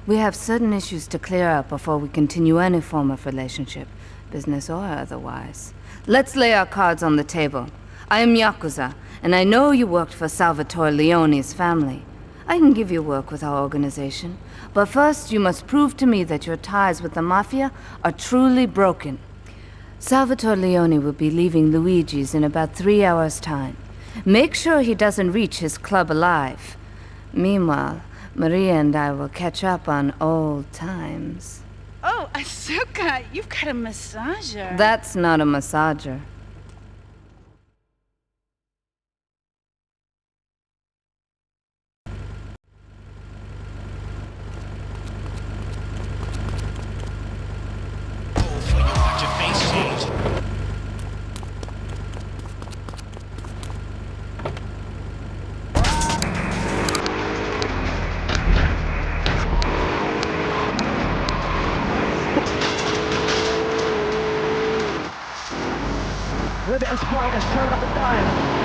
We have certain issues to clear up before we continue any form of relationship, business or otherwise. Let's lay our cards on the table. I am Yakuza, and I know you worked for Salvatore Leone's family. I can give you work with our organization, but first you must prove to me that your ties with the Mafia are truly broken. Salvatore Leone will be leaving Luigi's in about 3 hours' time. Make sure he doesn't reach his club alive. Meanwhile, Maria and I will catch up on old times. Oh, Asuka, you've got a massager. That's not a massager. Let us find us, turn up the time.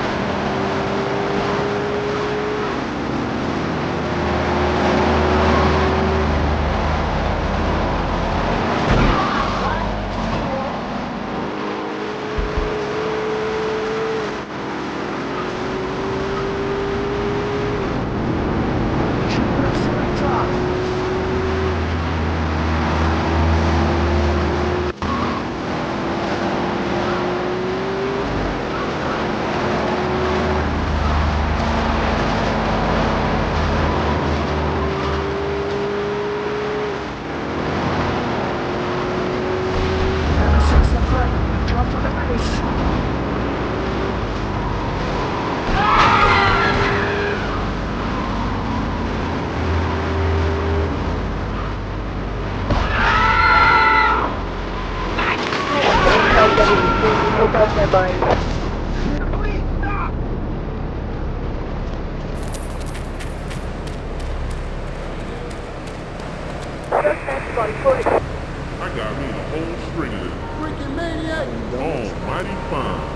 I got me a whole string of them. Freaking maniac! Oh, mighty fine.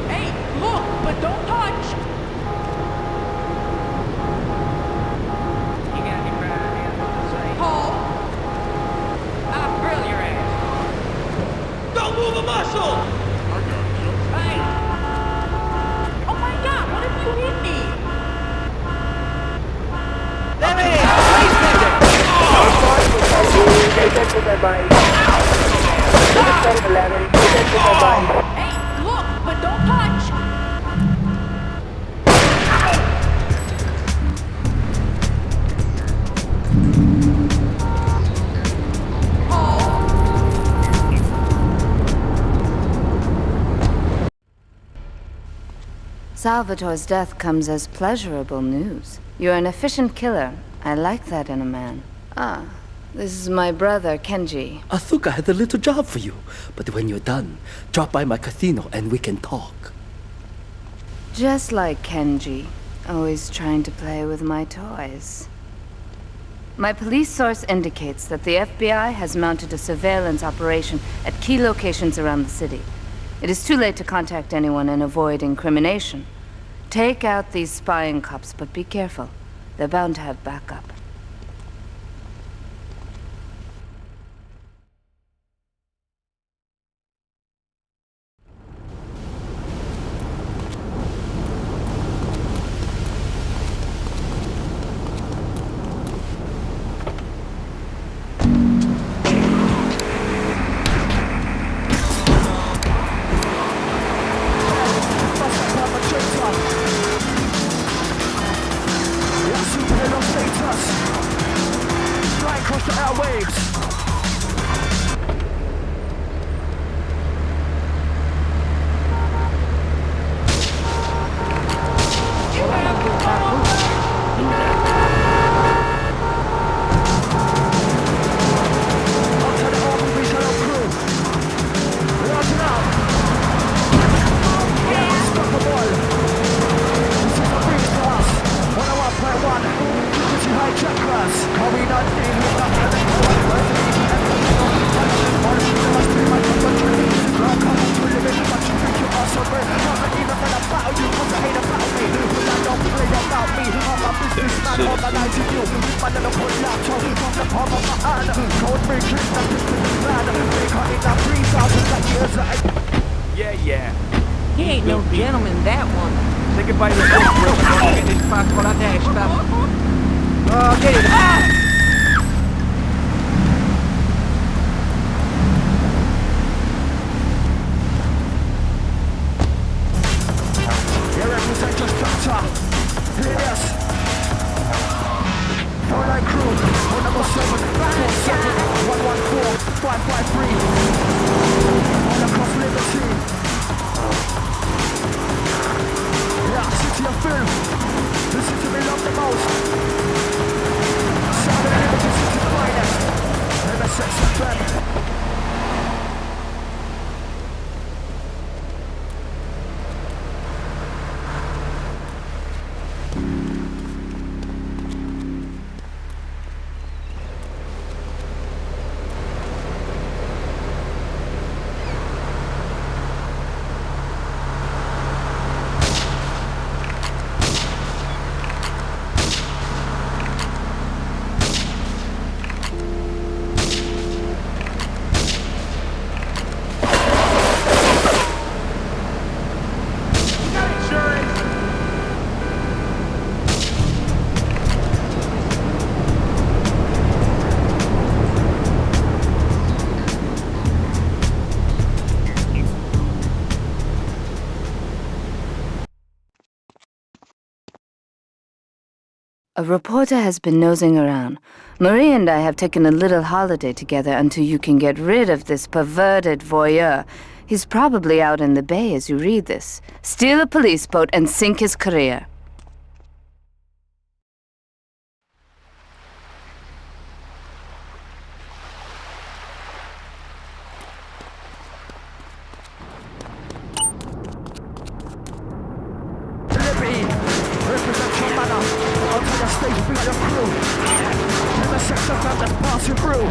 Hey, look, but don't touch! Salvatore's death comes as pleasurable news. You're an efficient killer. I like that in a man. Ah, this is my brother, Kenji. Asuka has a little job for you, but when you're done, drop by my casino and we can talk. Just like Kenji, always trying to play with my toys. My police source indicates that the FBI has mounted a surveillance operation at key locations around the city. It is too late to contact anyone and avoid incrimination. Take out these spying cops, but be careful. They're bound to have backup. Super, no status. Yeah. He ain't no gentleman, that one. Say goodbye to your friends, bro. Get this passport out there, stop. Get it. You represent your structure. Hear this. Four-line crew, 177-47-114-553. All across Liberty. Yeah, city of film. The city we love the most. Sound of Liberty City the finest. Never sex and fun. A reporter has been nosing around. Marie and I have taken a little holiday together until you can get rid of this perverted voyeur. He's probably out in the bay as you read this. Steal a police boat and sink his career. Represent your manner. Onto the stage, be your crew. Never sex of them that's passing through.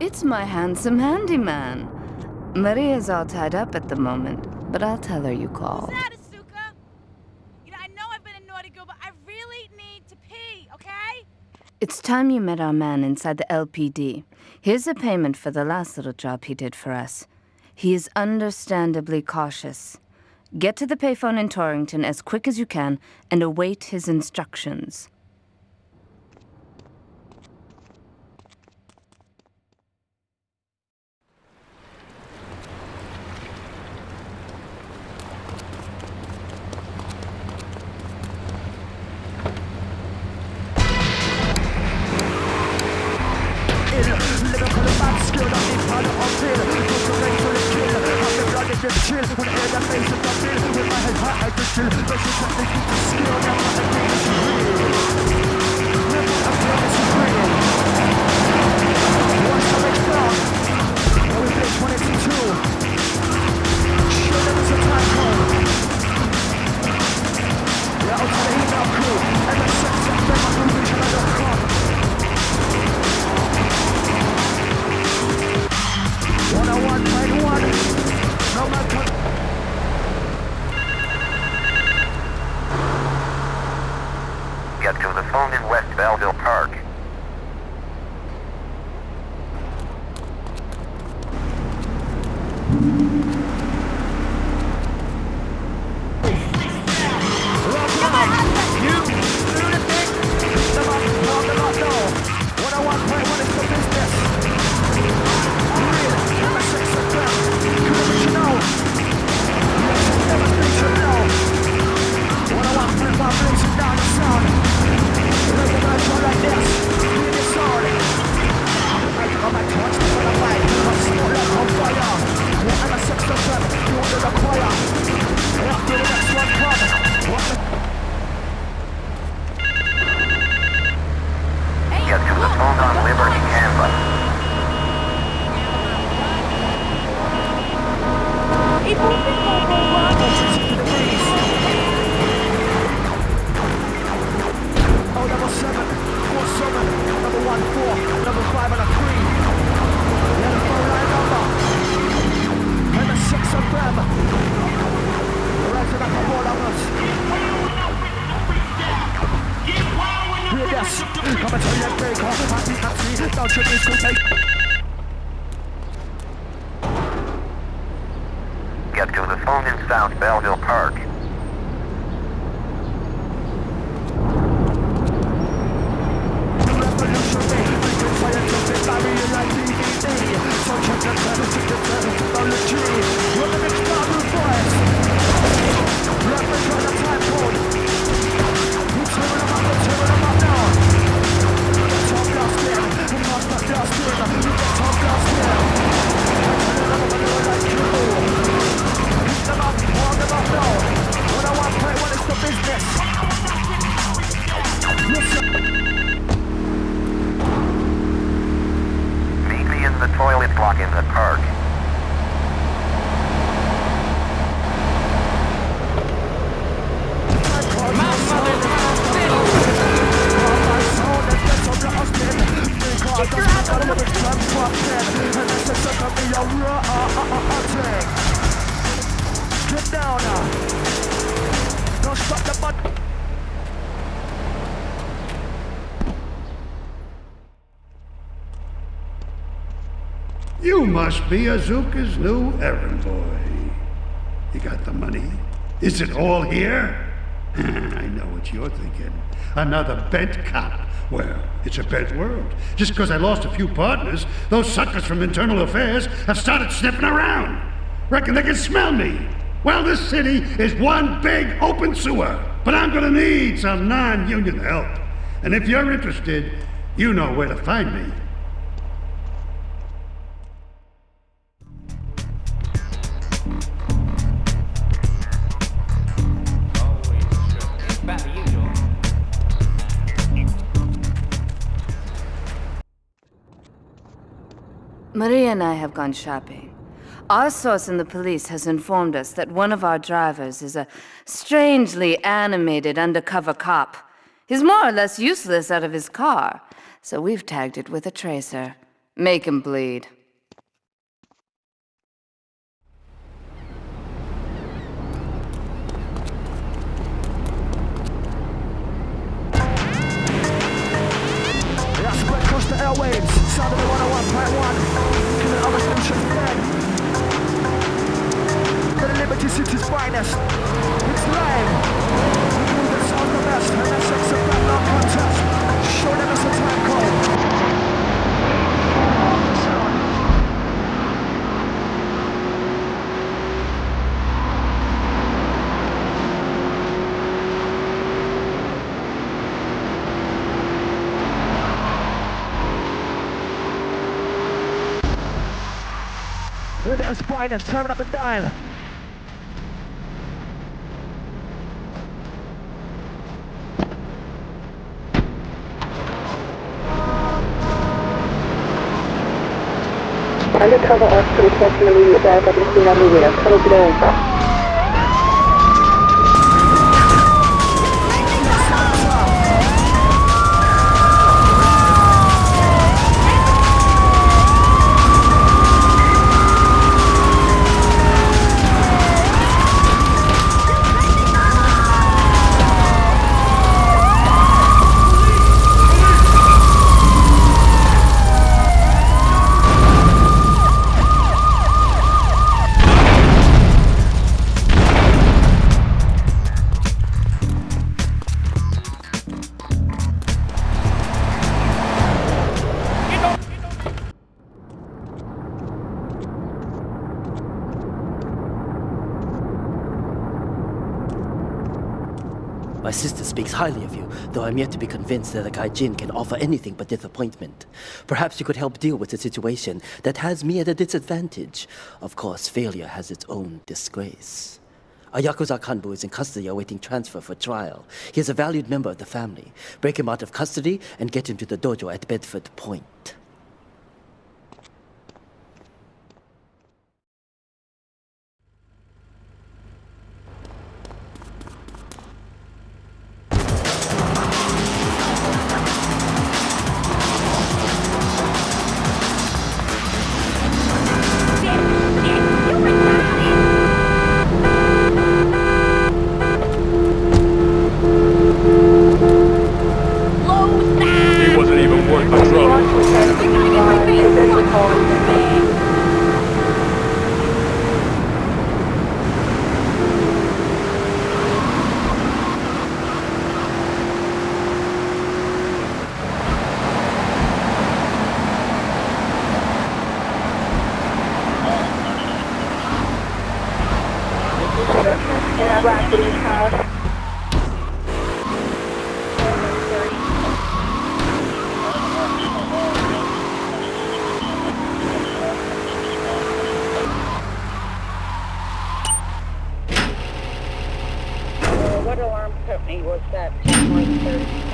It's my handsome handyman. Maria's all tied up at the moment, but I'll tell her you called. Who's that, Asuka? You know, I know I've been a naughty girl, but I really need to pee, okay? It's time you met our man inside the LPD. Here's a payment for the last little job he did for us. He is understandably cautious. Get to the payphone in Torrington as quick as you can and await his instructions. Chill, when I hear that bass in the bill, with my head high, I just chill. Versus something keep the skill, never again, this is real. Never again, this is real. What's the next block? Now we play 22. Sure, there is a time code. Yeah, out to the email crew. And the sex and Get to the phone in West Belleville Park. Get to the phone on Liberty campus. Oh, number 7, 47, number 1, 4, number 5 and a 3. Yeah, the phone line number. And the 6 of them. Right to the couple of us. Hear this. Come and tell you big off. Happy, don't you need to take. Get to the phone in South Belleville Park. Meet me in the toilet block in the park. Get down now. Don't stop the butt. You must be Azuka's new errand boy. You got the money? Is it all here? I know what you're thinking. Another bent cop. Well, it's a bent world. Just because I lost a few partners, those suckers from Internal Affairs have started sniffing around. Reckon they can smell me. Well, this city is one big open sewer. But I'm gonna need some non-union help. And if you're interested, you know where to find me. Maria and I have gone shopping. Our source in the police has informed us that one of our drivers is a strangely animated undercover cop. He's more or less useless out of his car, so we've tagged it with a tracer. Make him bleed. That's what across the airwaves. Sound of the 101.1. Killing other stations dead. For the Liberty City's finest. It's live. The sound the best. And that's a back long contest. Show them us a time code. Look at the spine and turn up the dial. Undercover ops to request an immediate backup and clean up Maria. Come today. speaks highly of you, though I'm yet to be convinced that a Gaijin can offer anything but disappointment. Perhaps you could help deal with a situation that has me at a disadvantage. Of course, failure has its own disgrace. A Yakuza Kanbu is in custody awaiting transfer for trial. He is a valued member of the family. Break him out of custody and get him to the dojo at Bedford Point. He wasn't even worth the trouble. What alarm company was that? 10-130.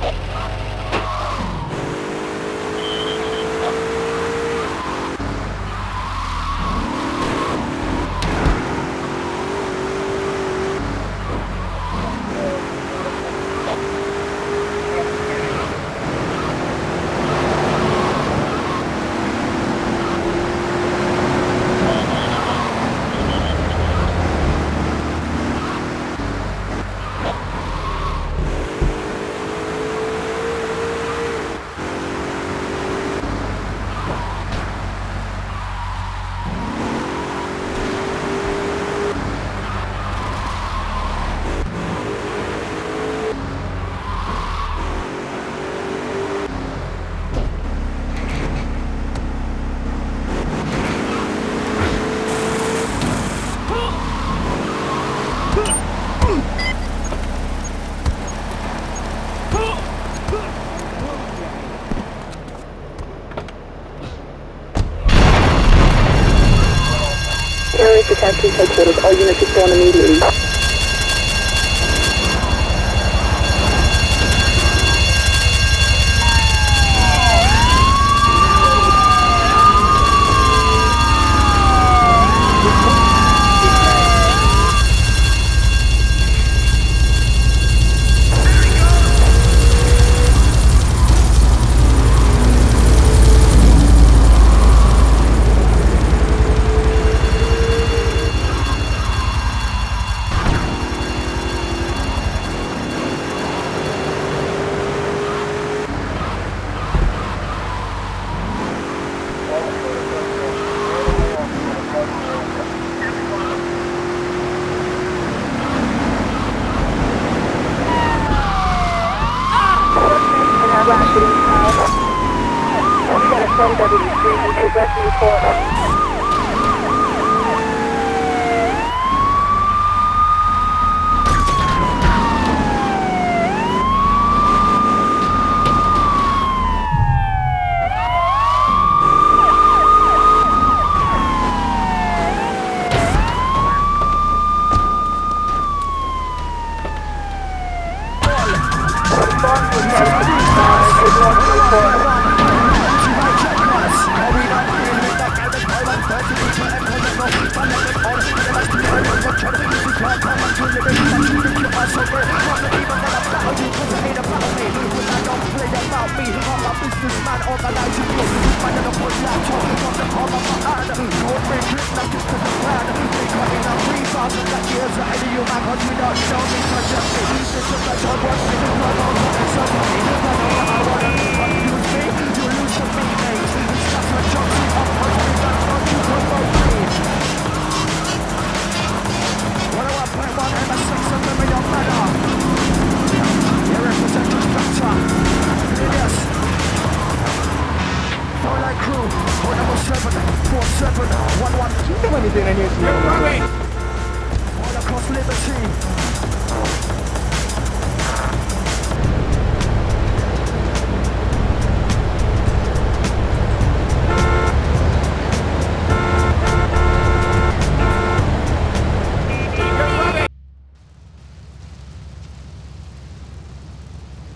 Detective headquarters, all units respond immediately.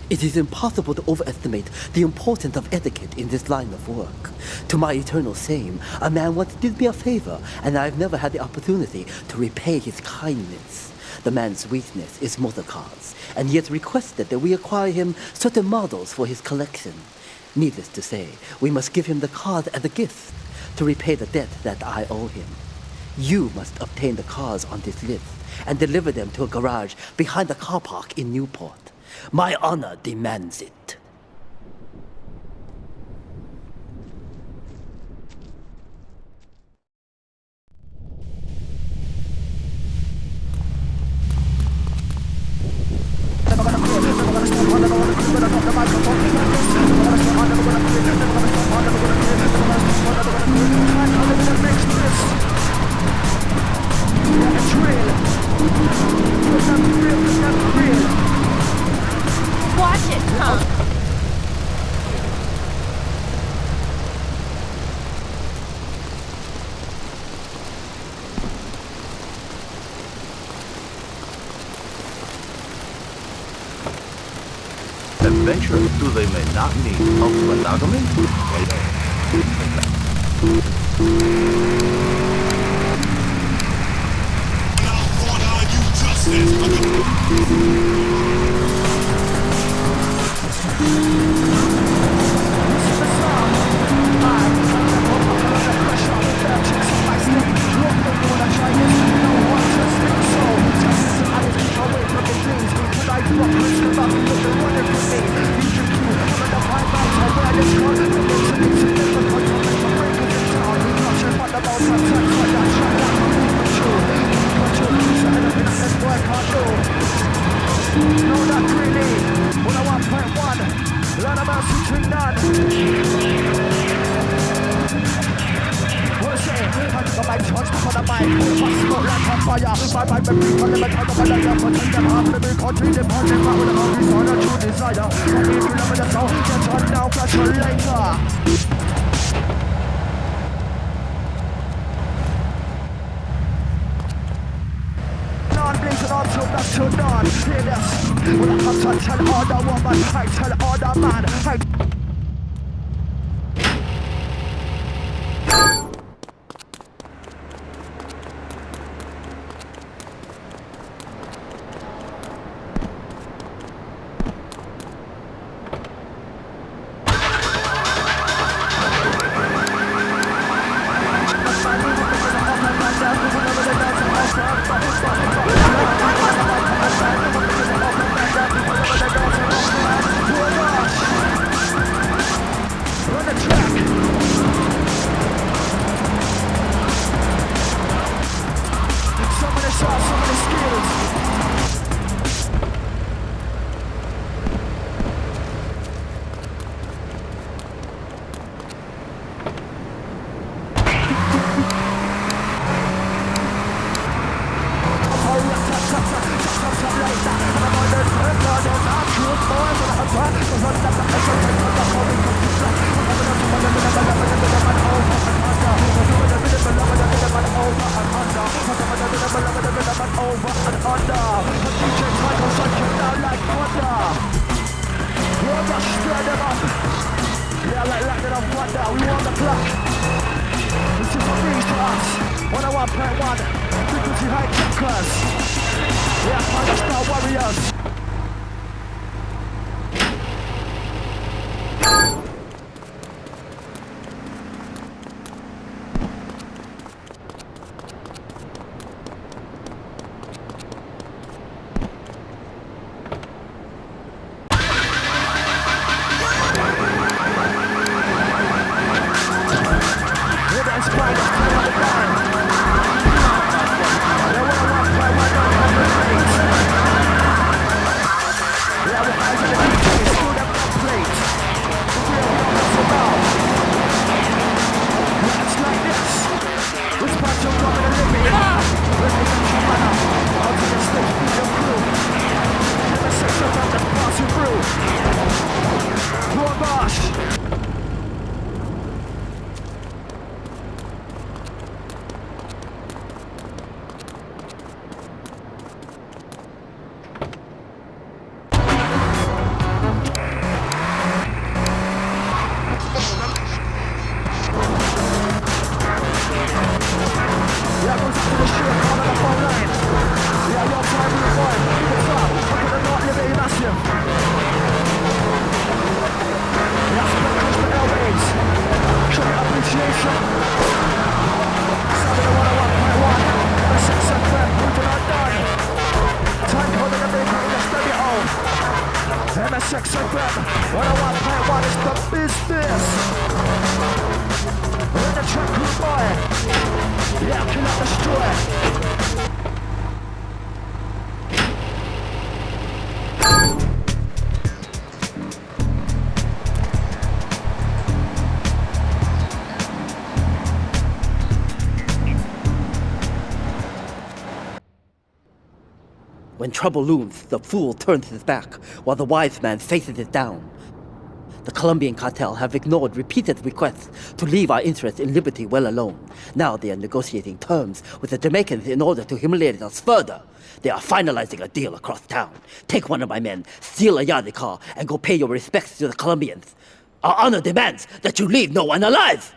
It is impossible to overestimate the importance of etiquette in this line of work. To my eternal shame, a man once did me a favor, and I've never had the opportunity to repay his kindness. The man's weakness is motor cars, and he has requested that we acquire him certain models for his collection. Needless to say, we must give him the cars as a gift to repay the debt that I owe him. You must obtain the cars on this list and deliver them to a garage behind the car park in Newport. My honor demands it. Watch it, huh? Adventure, do they may not need monogamy? MS6 and grab. 101.1 is the business. We're the track crew boy. Yeah, kill out, destroy. When trouble looms, the fool turns his back, while the wise man faces it down. The Colombian cartel have ignored repeated requests to leave our interests in liberty well alone. Now they are negotiating terms with the Jamaicans in order to humiliate us further. They are finalizing a deal across town. Take one of my men, steal a Yardie car, and go pay your respects to the Colombians. Our honor demands that you leave no one alive!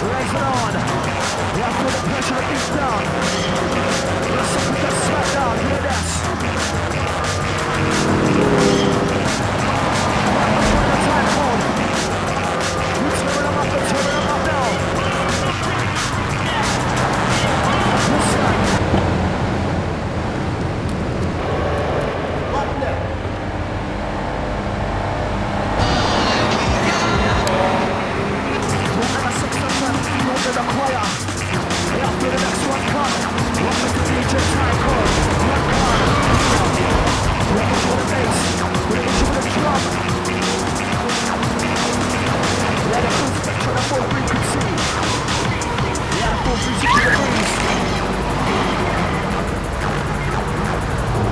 Raise it on. Yeah, feel the pressure to eat down. Let's see if we can smack down. Hear this. When the time comes, we tearing them up and tearing them up now. Listen. What now? To the choir. Yeah, after the next one come. What was the DJ time code? One car. Let me show the bass. We're into the drum. Yeah, the full spectrum, the full frequency. Yeah, the full 360 degrees.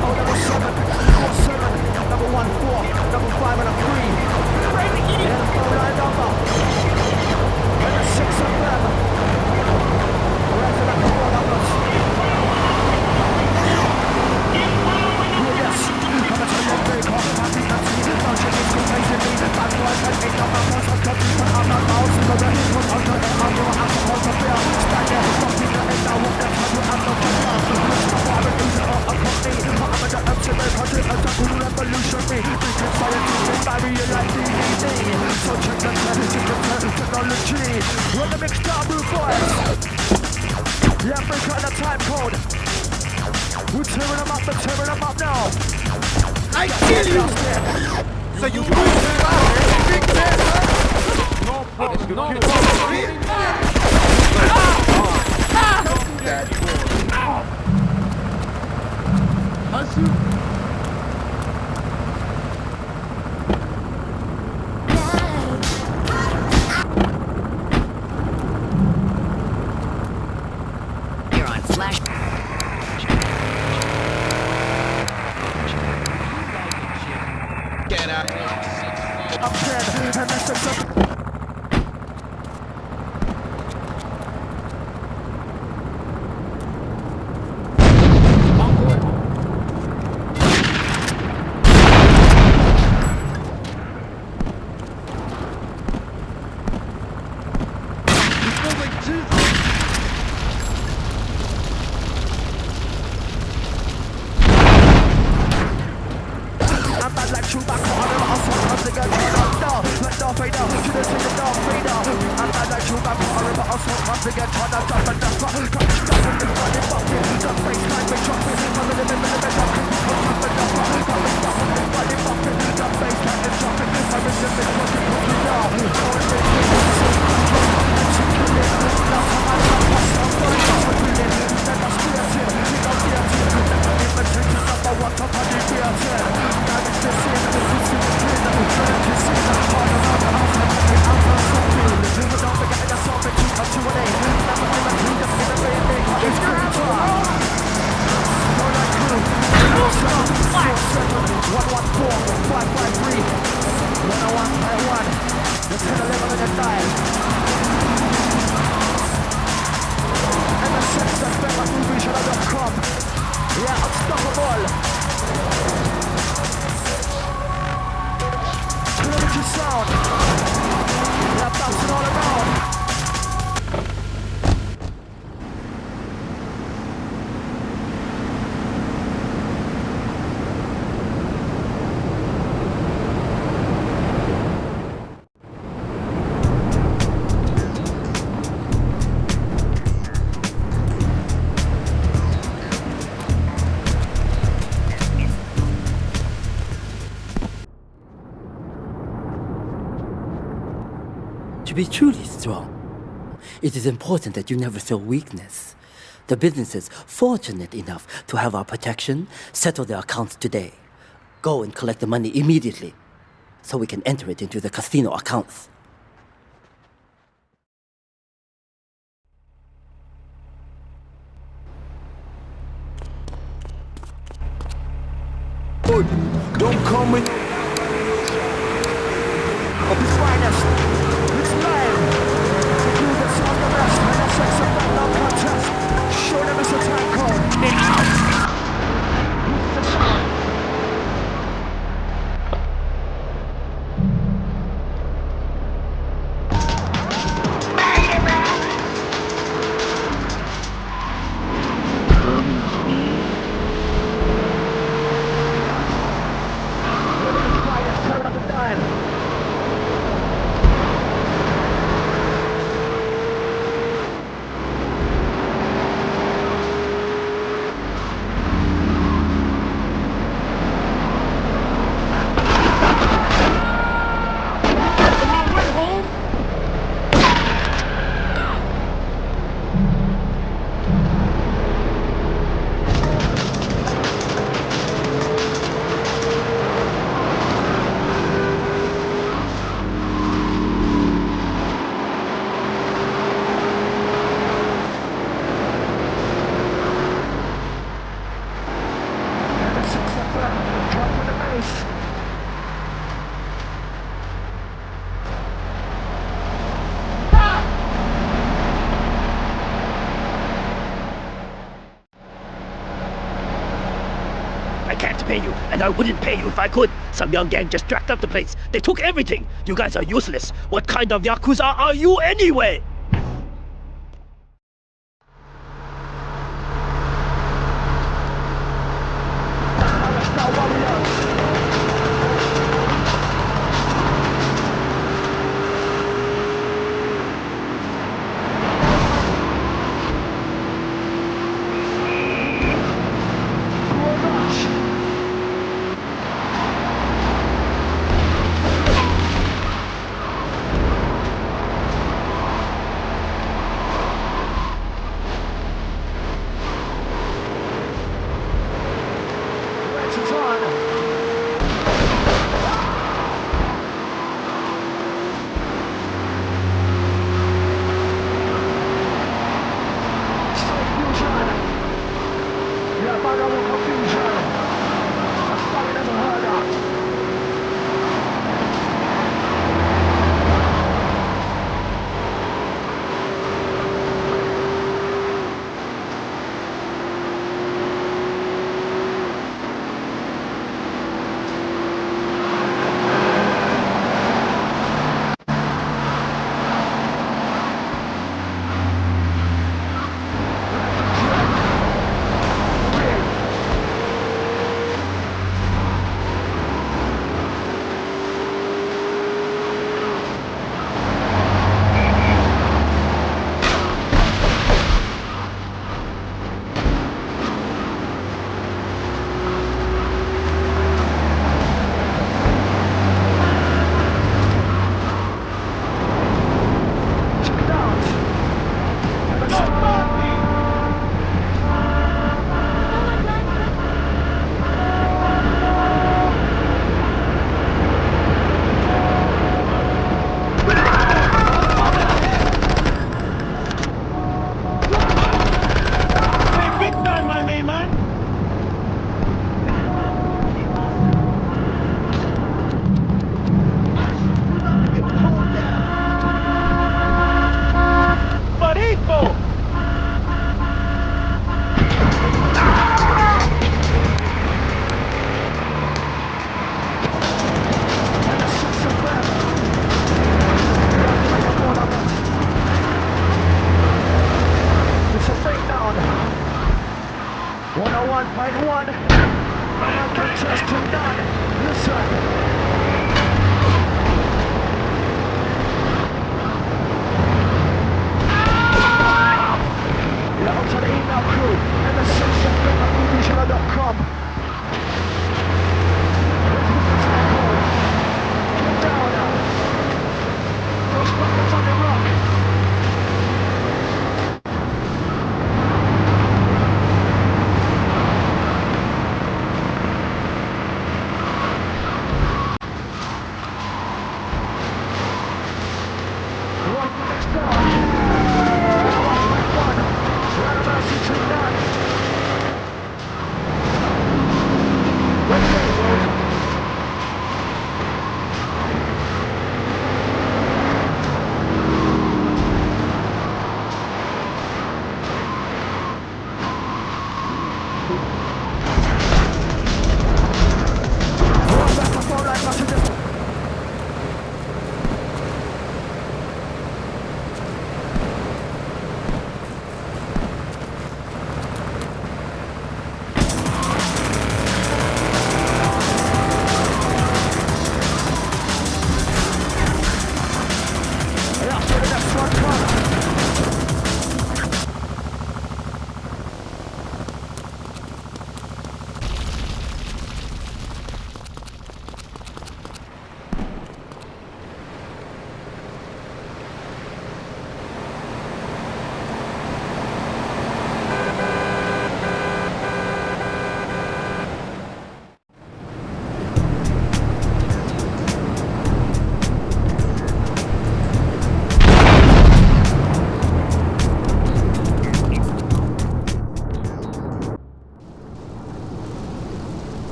Oh, number 7, 4-7, number 1-4, number 5 and a 3. Yeah, the phone line number. And the 6 of them. Right to the four numbers. Yes, I'm a tell you very confident. Don't you need to make it easy. Bad boys and make up my voice. I'm coming from out my mouth. So the heat was under the arrow. I'm supposed to bear. Stand there, fucking the end. I won't have to have no control. Looks for fire and use it all Akumatie. I'm a the ultimate country. A double revolutionary. We can fire to the barrier like DVD. So check the technology. Run the mixed down, move boys. Yeah, break out the time code. We're tearing them up, we're tearing them up now. I kill you! So you move big man, no problem, no problem. Get out. I'm dead, and that's the Don't forget the song, but keep up to an A. Never to be truly strong, it is important that you never show weakness. The business is fortunate enough to have our protection. Settle their accounts today. Go and collect the money immediately, so we can enter it into the casino accounts. Don't come with of his finest. It's live. To do the song the best. And the sex of that love contest. Show them it's a time code. They're out. Who's the sound? I can't pay you, and I wouldn't pay you if I could. Some young gang just jacked up the place. They took everything. You guys are useless. What kind of Yakuza are you anyway?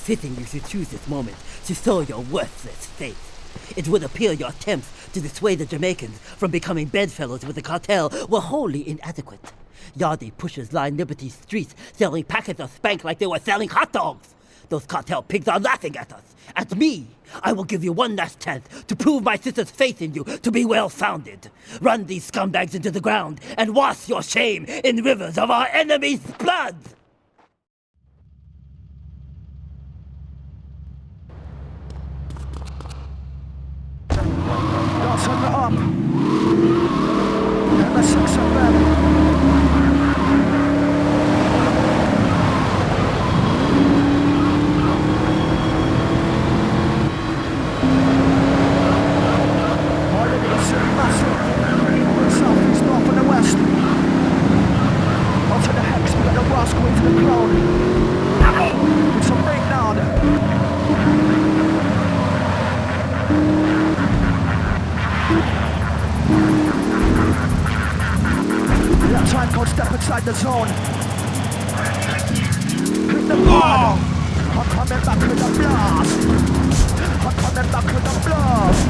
fitting you should choose this moment to sow your worthless faith. It would appear your attempts to dissuade the Jamaicans from becoming bedfellows with the cartel were wholly inadequate. Yardi pushers line Liberty's streets selling packets of spank like they were selling hot dogs. Those cartel pigs are laughing at us. At me! I will give you one last chance to prove my sister's faith in you to be well-founded. Run these scumbags into the ground and wash your shame in rivers of our enemy's blood! Don't turn it up. And the 6 of them. Inside the zone. Hit the ball. I'm coming back with a blast. I'm coming back with a blast.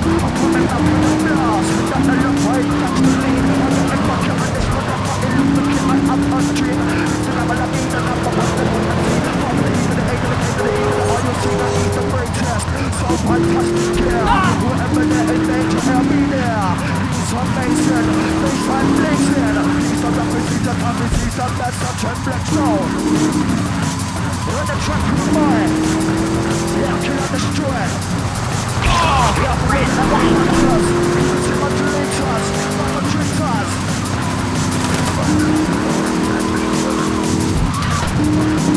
I'm coming back with a blast. Got the look right, that's the lead. I'm coming back here with this motherfucking look in my upstream. Listen, I'm a lucky, and I'm a busted with the team. From the E to the A to the K to the E. All you see, I need the break test. So fantastic, yeah. Whatever there is danger, I'll be there. He's amazing. Baseline blazing. He's a rapid, he's a coverage, he's a best such a black zone. Run the track with fire. Yeah, kill and destroy. Yeah, breathe and monitors. 200 liters, 100 tons.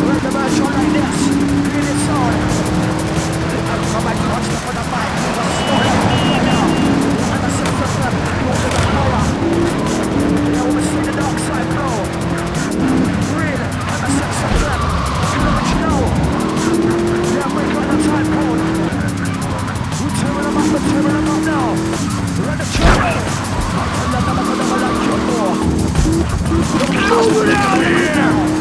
Run the version like this. Feel it on. I'm like touch up on the mic. I'm slow like a fire. And the 6 of them, go to the power. Yeah, we'll see the dark side blow. Breathe, and the 6 of them. You know what you know. Yeah, break on the time code. We're tearing them up now. Run the track. And then I'm gonna like you more. Get out of here!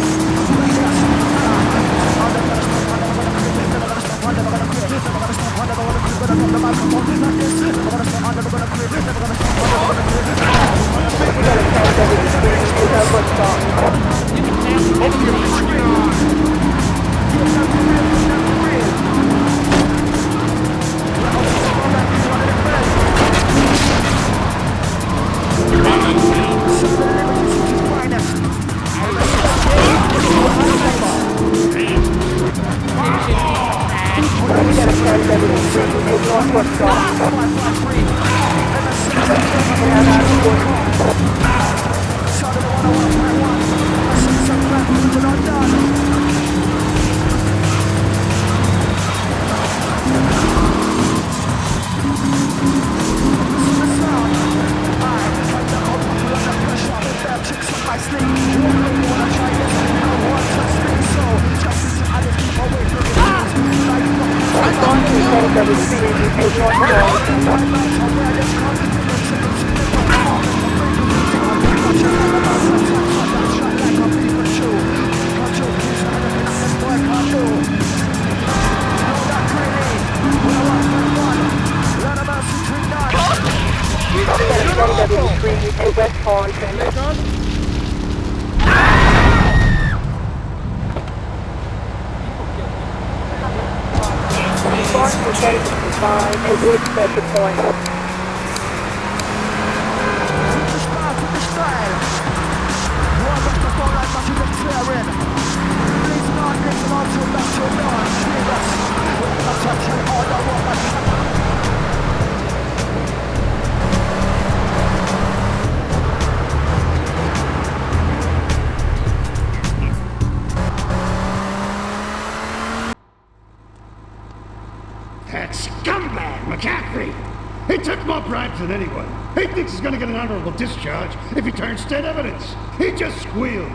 He took more bribes than anyone. He thinks he's gonna get an honorable discharge if he turns state evidence. He just squealed.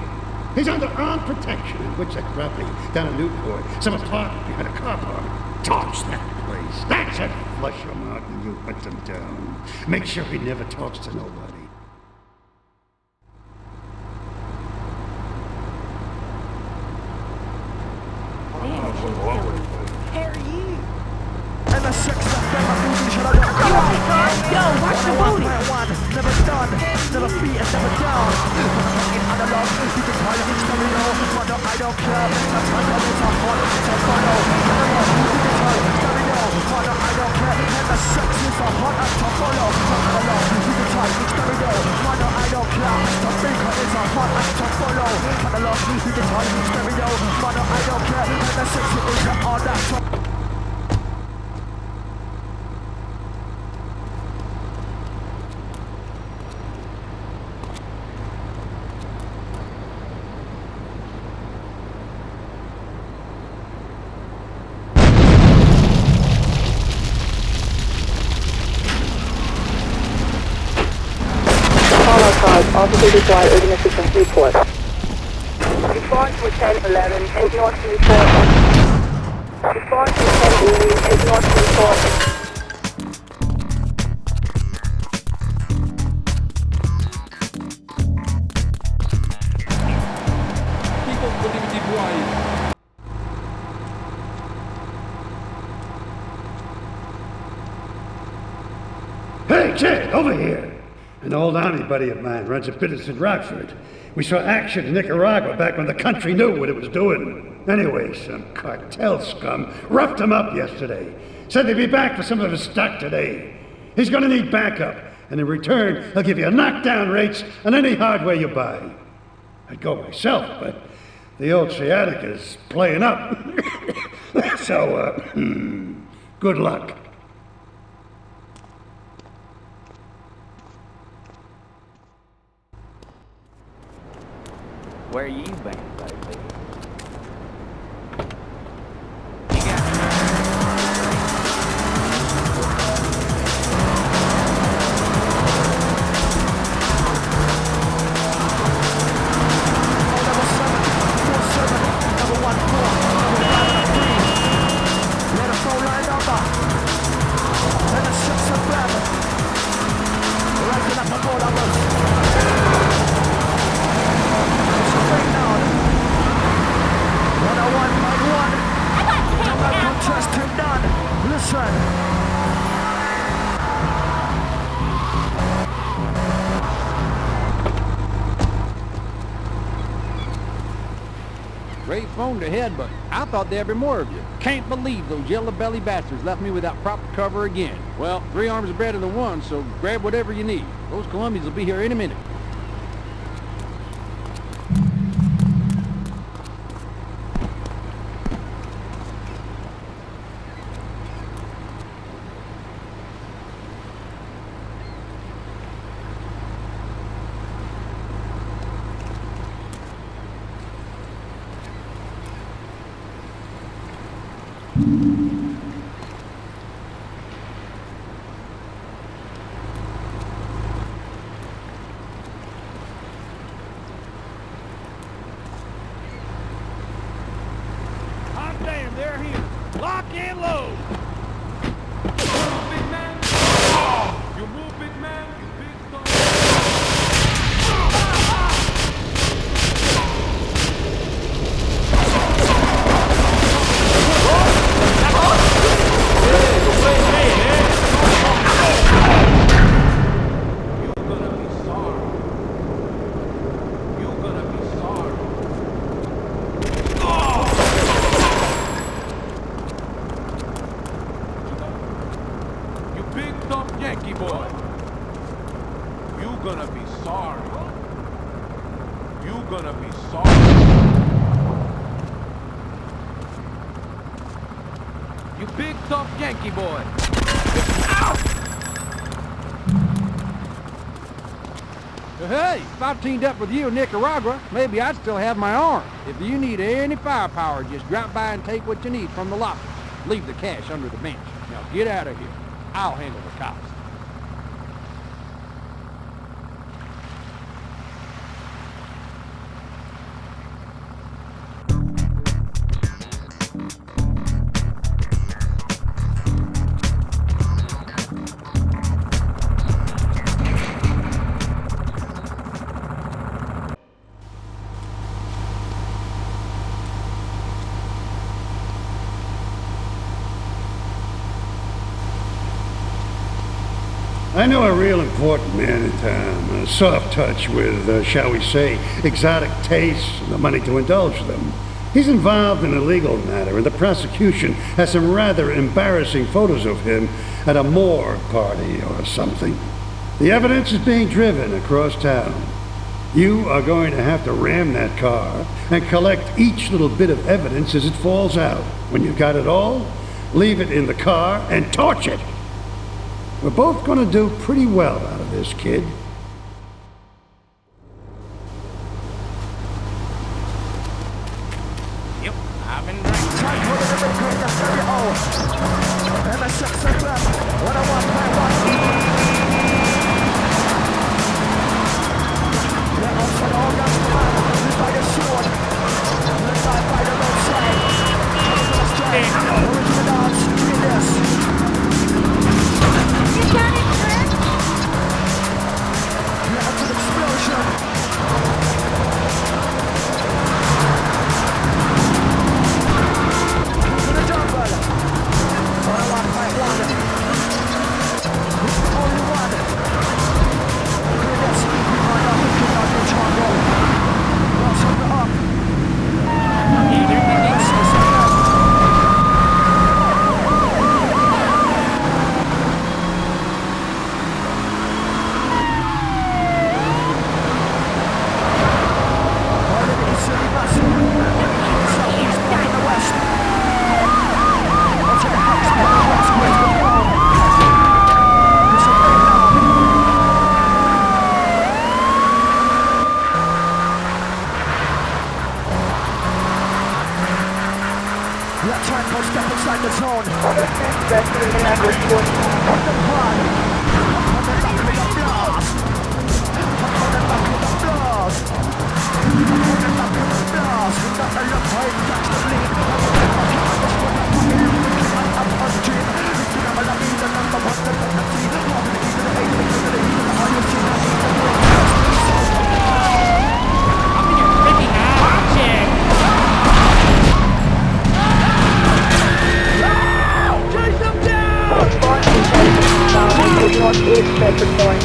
He's under armed protection in Witchett property down in Newport. Some apartment behind a car park. Torch that place. That's it. Flush him out and you put him down. Make sure he never talks to nobody. Yo, watch the booty. Never done, never beaten, never down. In analog, you can tell it's stereo. But no, I don't care. Mr. Thunder, it's a hot, it's a follow. Analog, you can tell it's stereo. But no, I don't care. And the sex is a hot and to follow. Analog, you can tell it's stereo. But no, I don't care. Mr. Baker is a hot and to follow. Analog, you can tell it's stereo. But no, I don't care. And the sex is a hot and to follow. Officer required urgent assistance report. Response to 1011 is North 34. Response to 1011 is North 34. People believe in the Hey, kid, over here! An old army buddy of mine runs a business in Rockford. We saw action in Nicaragua back when the country knew what it was doing. Anyway, some cartel scum roughed him up yesterday. Said they'd be back for some of his stock today. He's gonna need backup, and in return, he'll give you knockdown rates on any hardware you buy. I'd go myself, but the old sciatica's playing up. So, good luck. Where you been, baby? Great phone to head, but I thought there'd be more of you. Can't believe those yellow belly bastards left me without proper cover again. Well, 3 arms are better than 1, so grab whatever you need. Those Colombians will be here any minute. Damn, they're here. Lock and load. Big man. You move, big man. You big dog. Yankee boy, you gonna be sorry. You gonna be sorry. You big tough Yankee boy. Ow! Hey, if I teamed up with you in Nicaragua, maybe I'd still have my arm. If you need any firepower, just drop by and take what you need from the locker. Leave the cash under the bench. Now get out of here. I'll handle the cops. I know a real important man in town, a soft touch with, shall we say, exotic tastes and the money to indulge them. He's involved in a legal matter, and the prosecution has some rather embarrassing photos of him at a morgue party or something. The evidence is being driven across town. You are going to have to ram that car and collect each little bit of evidence as it falls out. When you've got it all, leave it in the car and torch it. We're both going to do pretty well out of this, kid. Yep, I've been drinking. Time for the little green of stereo. MSX FM 101.1. Yeah, outside all guns behind. Live by the sword. Live by the roadside. Let's try. Original dance. Read this. You got it, Chris? Yeah, to the explosion. To the jungle. 101.1. It's the only one. Hear this. We might not be good on the jungle. Let's open it up. Step inside the zone. On the plan. On the back with the blast. On the back with the blast. On the back with the blast. We got the love fight, that's the bleed. I'm on the dream. It's the number that means the number one, the number three. All the E to the A to the E to the E to the R, you see that E to the A. I'm in your freaking action. Northeast Bedford Point.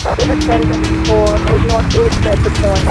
774 is Northeast Bedford Point.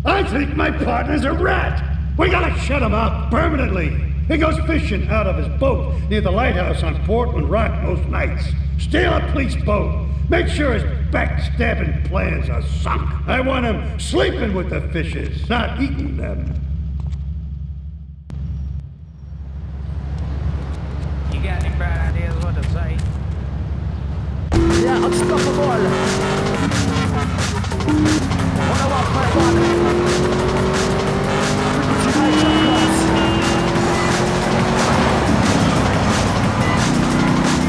I think my partner's a rat. We gotta shut him up permanently. He goes fishing out of his boat near the lighthouse on Portland Rock most nights. Steal a police boat. Make sure his backstabbing plans are sunk. I want him sleeping with the fishes, not eating them. You got any bright ideas what to say? Yeah, unstoppable. 101.1. Frequency high jump class.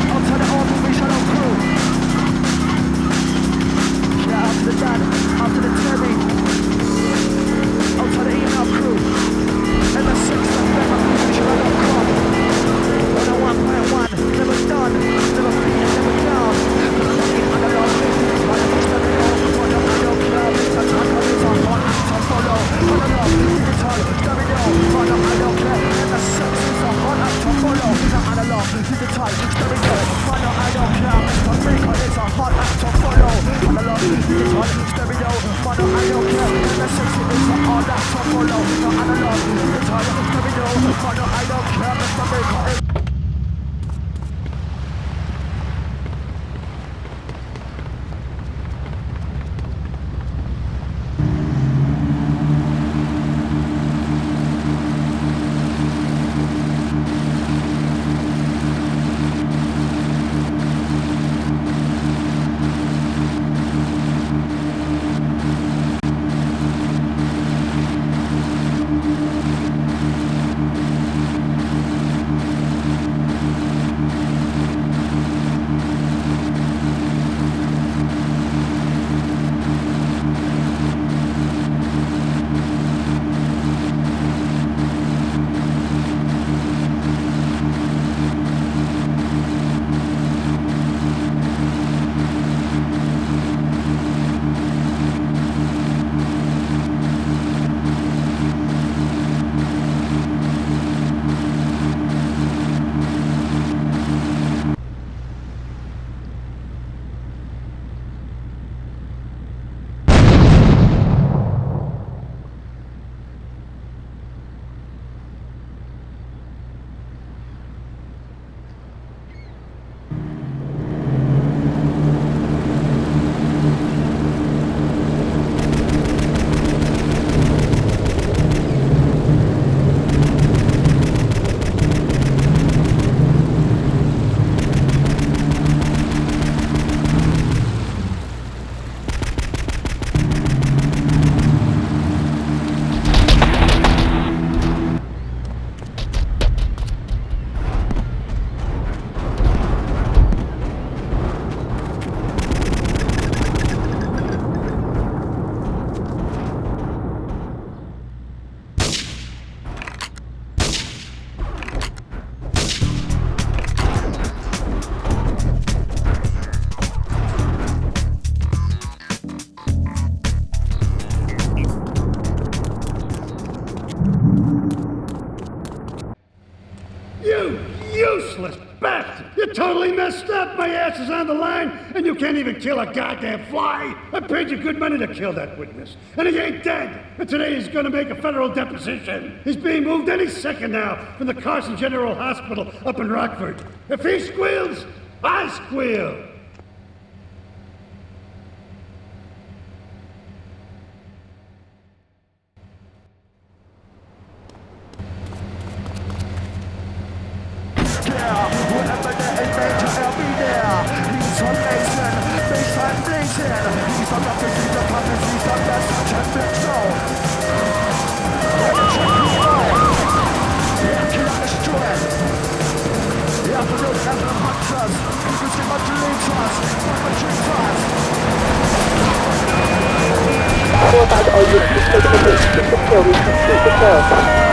Outside the order, we shall crew. Yeah, out to the Dan, out to the Terry. Outside the email crew. MS6 and Bema, 101.1. Never done, never beaten, never down. Underdog, useless bastard! You're totally messed up! My ass is on the line, and you can't even kill a goddamn fly! I paid you good money to kill that witness, and he ain't dead! And today he's gonna make a federal deposition! He's being moved any second now from the Carson General Hospital up in Rockford. If he squeals, I squeal! Whatever the inmate, I'll be there. He's on Mason, baseline blazing. He's on the he's the puppet, he's on the such a big show. Yeah, kill and destroy. Yeah, for those that are hunters, you see much leaders, much treaters. All about all units, take the base, keep the kill, we complete the kill.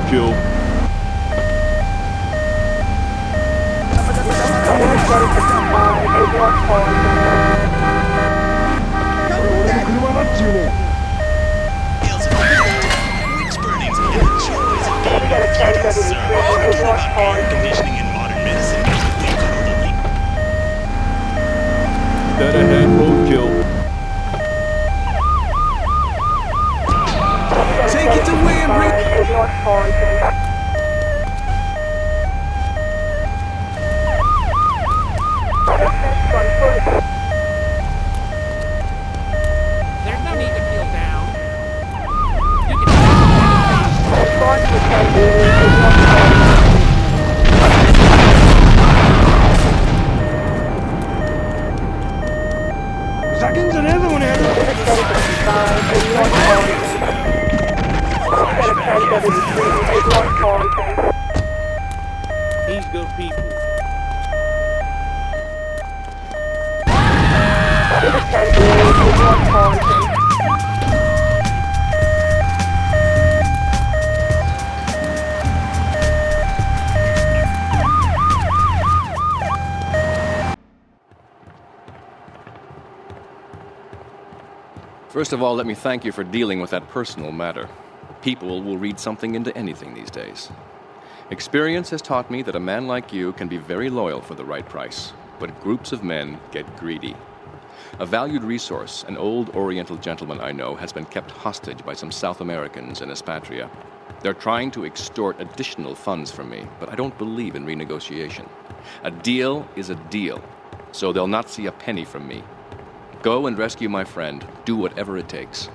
Kill. Dead ahead, roadkill. Take it away and bring There's no need to feel down. You can... 9 in North Staunton. 1073 in North Staunton. He's good people. 10 in North Staunton. First of all, let me thank you for dealing with that personal matter. People will read something into anything these days. Experience has taught me that a man like you can be very loyal for the right price, but groups of men get greedy. A valued resource, an old Oriental gentleman I know, has been kept hostage by some South Americans in Espatria. They're trying to extort additional funds from me, but I don't believe in renegotiation. A deal is a deal, so they'll not see a penny from me. Go and rescue my friend. Do whatever it takes.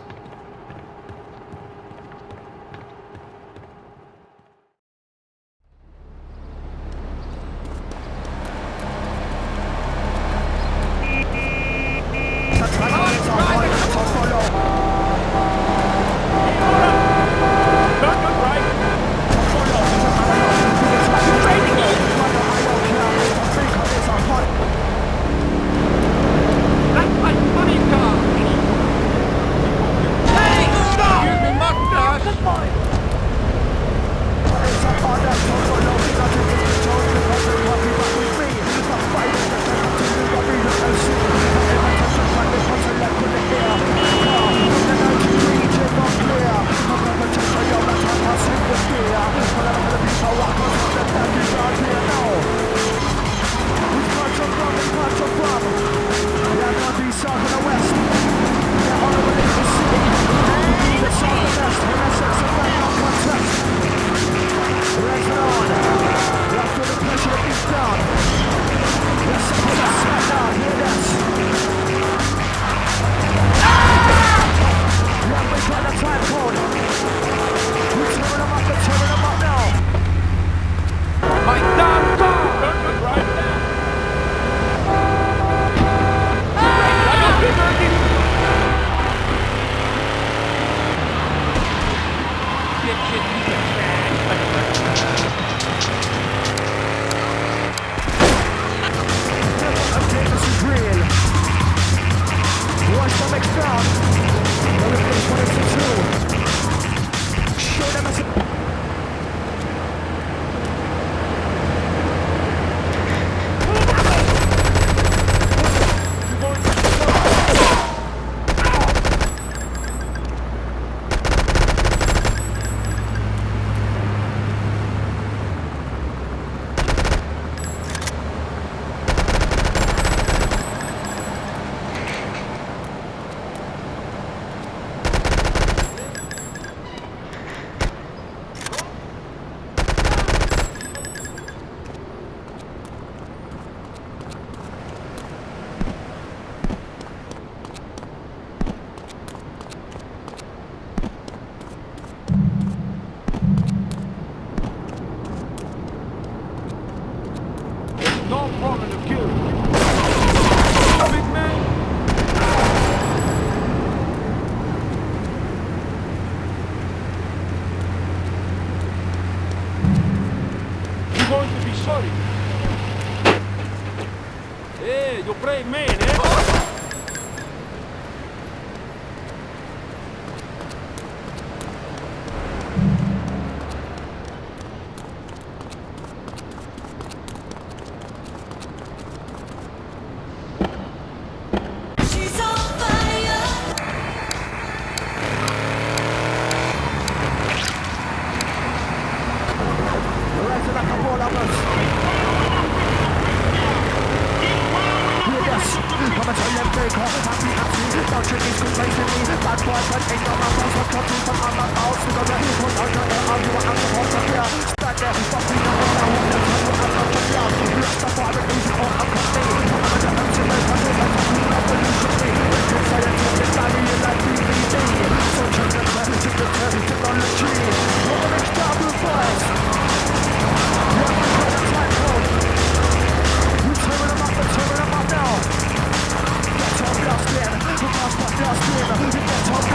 Get on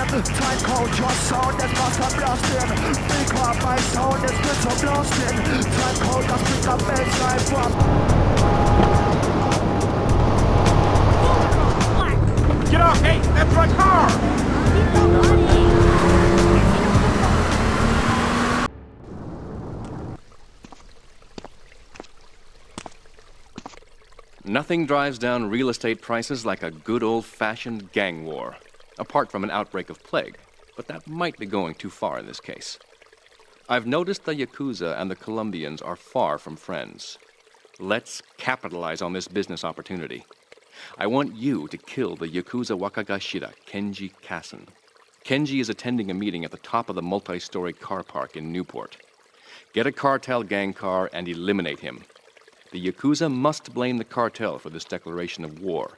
Time code, just sound, that's master blasting. Big heart, my sound, that's good for blasting. Time code, that's pick up baseline from. Get off! Hey, that's my car! Nothing drives down real estate prices like a good old-fashioned gang war. Apart from an outbreak of plague, but that might be going too far in this case. I've noticed the Yakuza and the Colombians are far from friends. Let's capitalize on this business opportunity. I want you to kill the Yakuza Wakagashira, Kenji Kassen. Kenji is attending a meeting at the top of the multi-story car park in Newport. Get a cartel gang car and eliminate him. The Yakuza must blame the cartel for this declaration of war.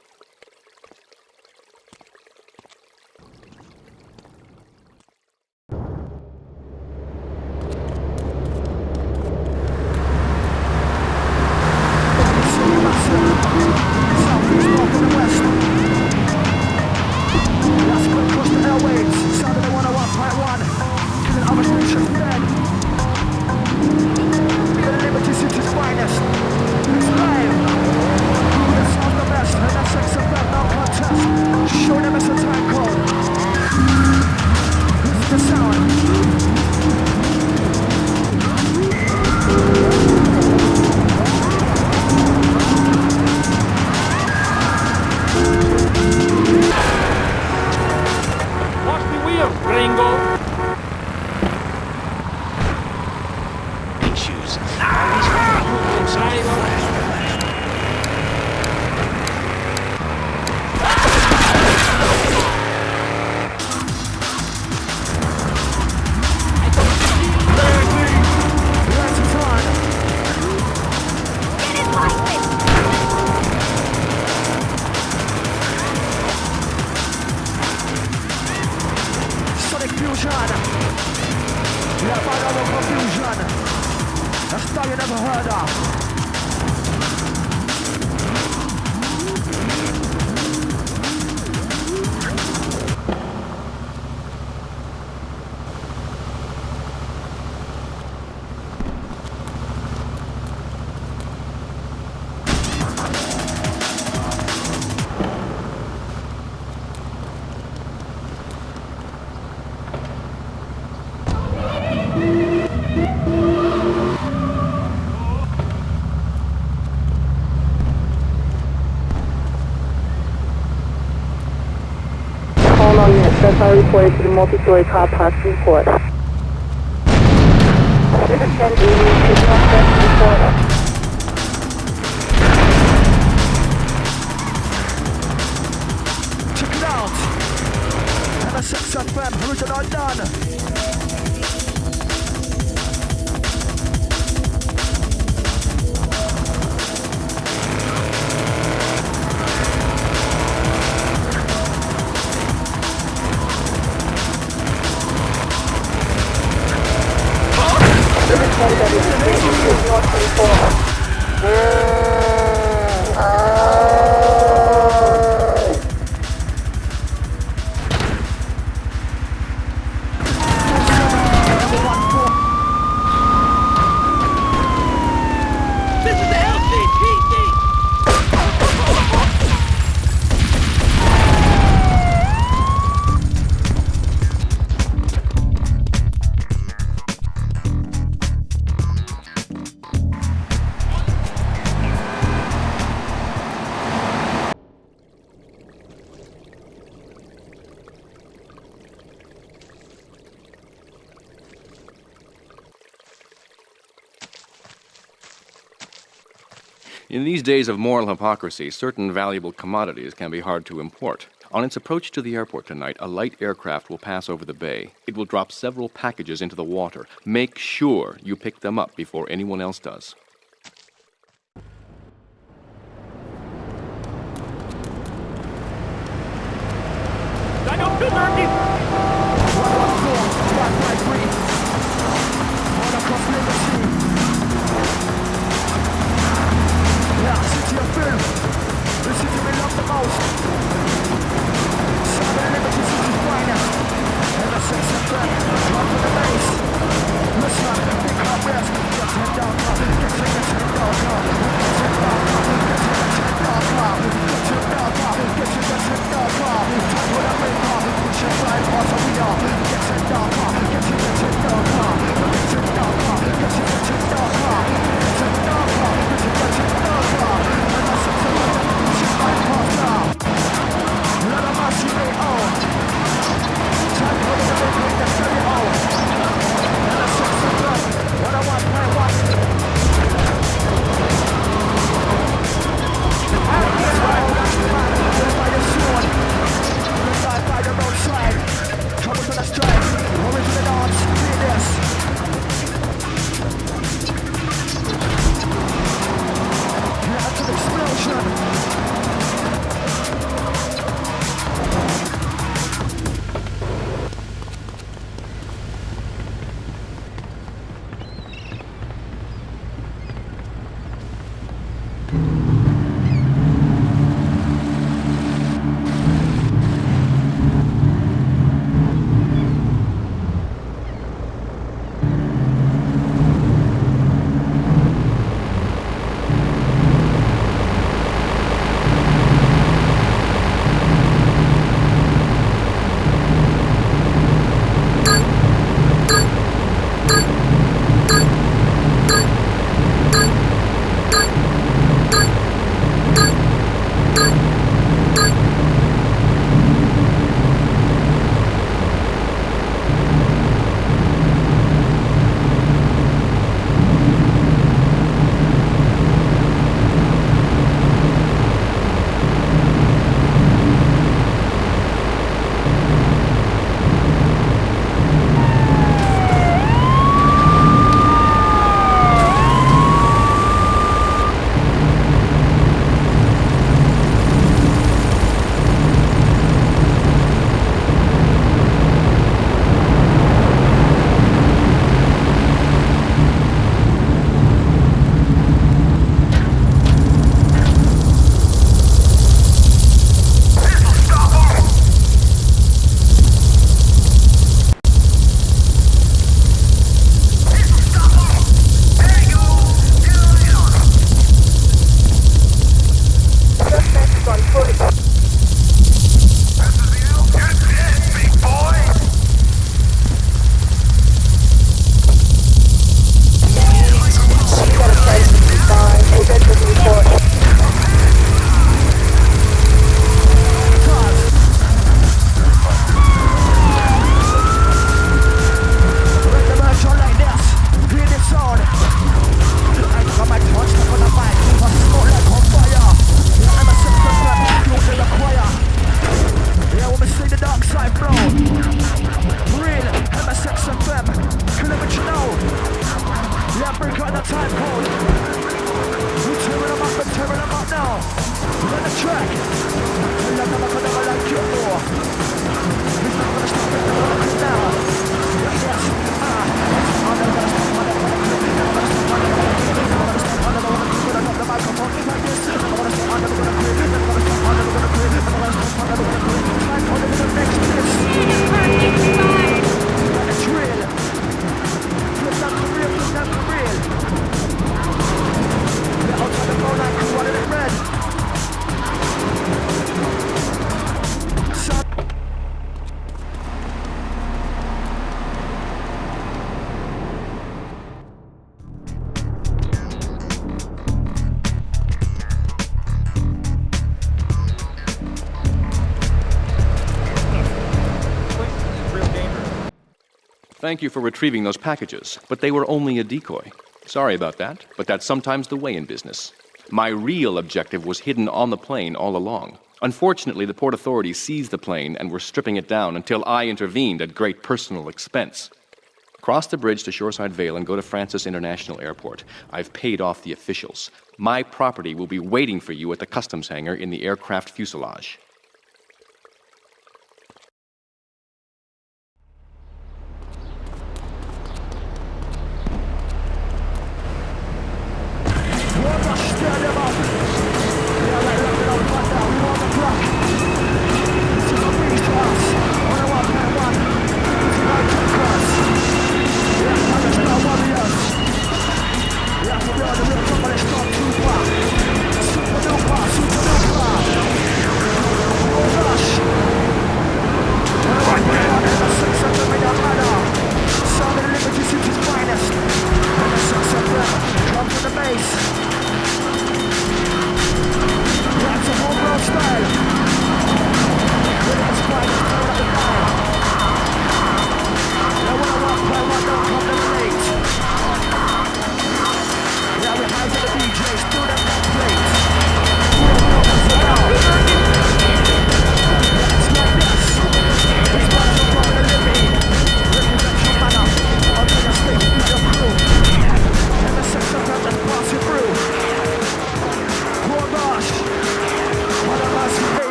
That's how I reported to the multi-story car park report. This is 10 is Northwest Reporter. Check it out! MSX FM, original done! In these days of moral hypocrisy, certain valuable commodities can be hard to import. On its approach to the airport tonight, a light aircraft will pass over the bay. It will drop several packages into the water. Make sure you pick them up before anyone else does. The city we love the most. Southern Liberty City's finest. the time code. We're tearing them up and tearing them up now. We're on the track. Tell you never could ever like you more. We're not gonna stop it, never gonna quit now. Yes, I'm never gonna stop, I'm never gonna quit. Never gonna stop, I'm never gonna quit. Never gonna stop, I'm never gonna quit. I got the microphone like this. Never gonna stop, I'm never gonna quit. Never gonna stop, I'm never gonna quit. Never gonna stop, I'm never gonna quit. Time code is the next miss. Like a drill. Flip that career, flip that career. We're outside the phone line, crew running it red. Thank you for retrieving those packages, but they were only a decoy. Sorry about that, but that's sometimes the way in business. My real objective was hidden on the plane all along. Unfortunately, the port authorities seized the plane and were stripping it down until I intervened at great personal expense. Cross the bridge to Shoreside Vale and go to Francis International Airport. I've paid off the officials. My property will be waiting for you at the customs hangar in the aircraft fuselage.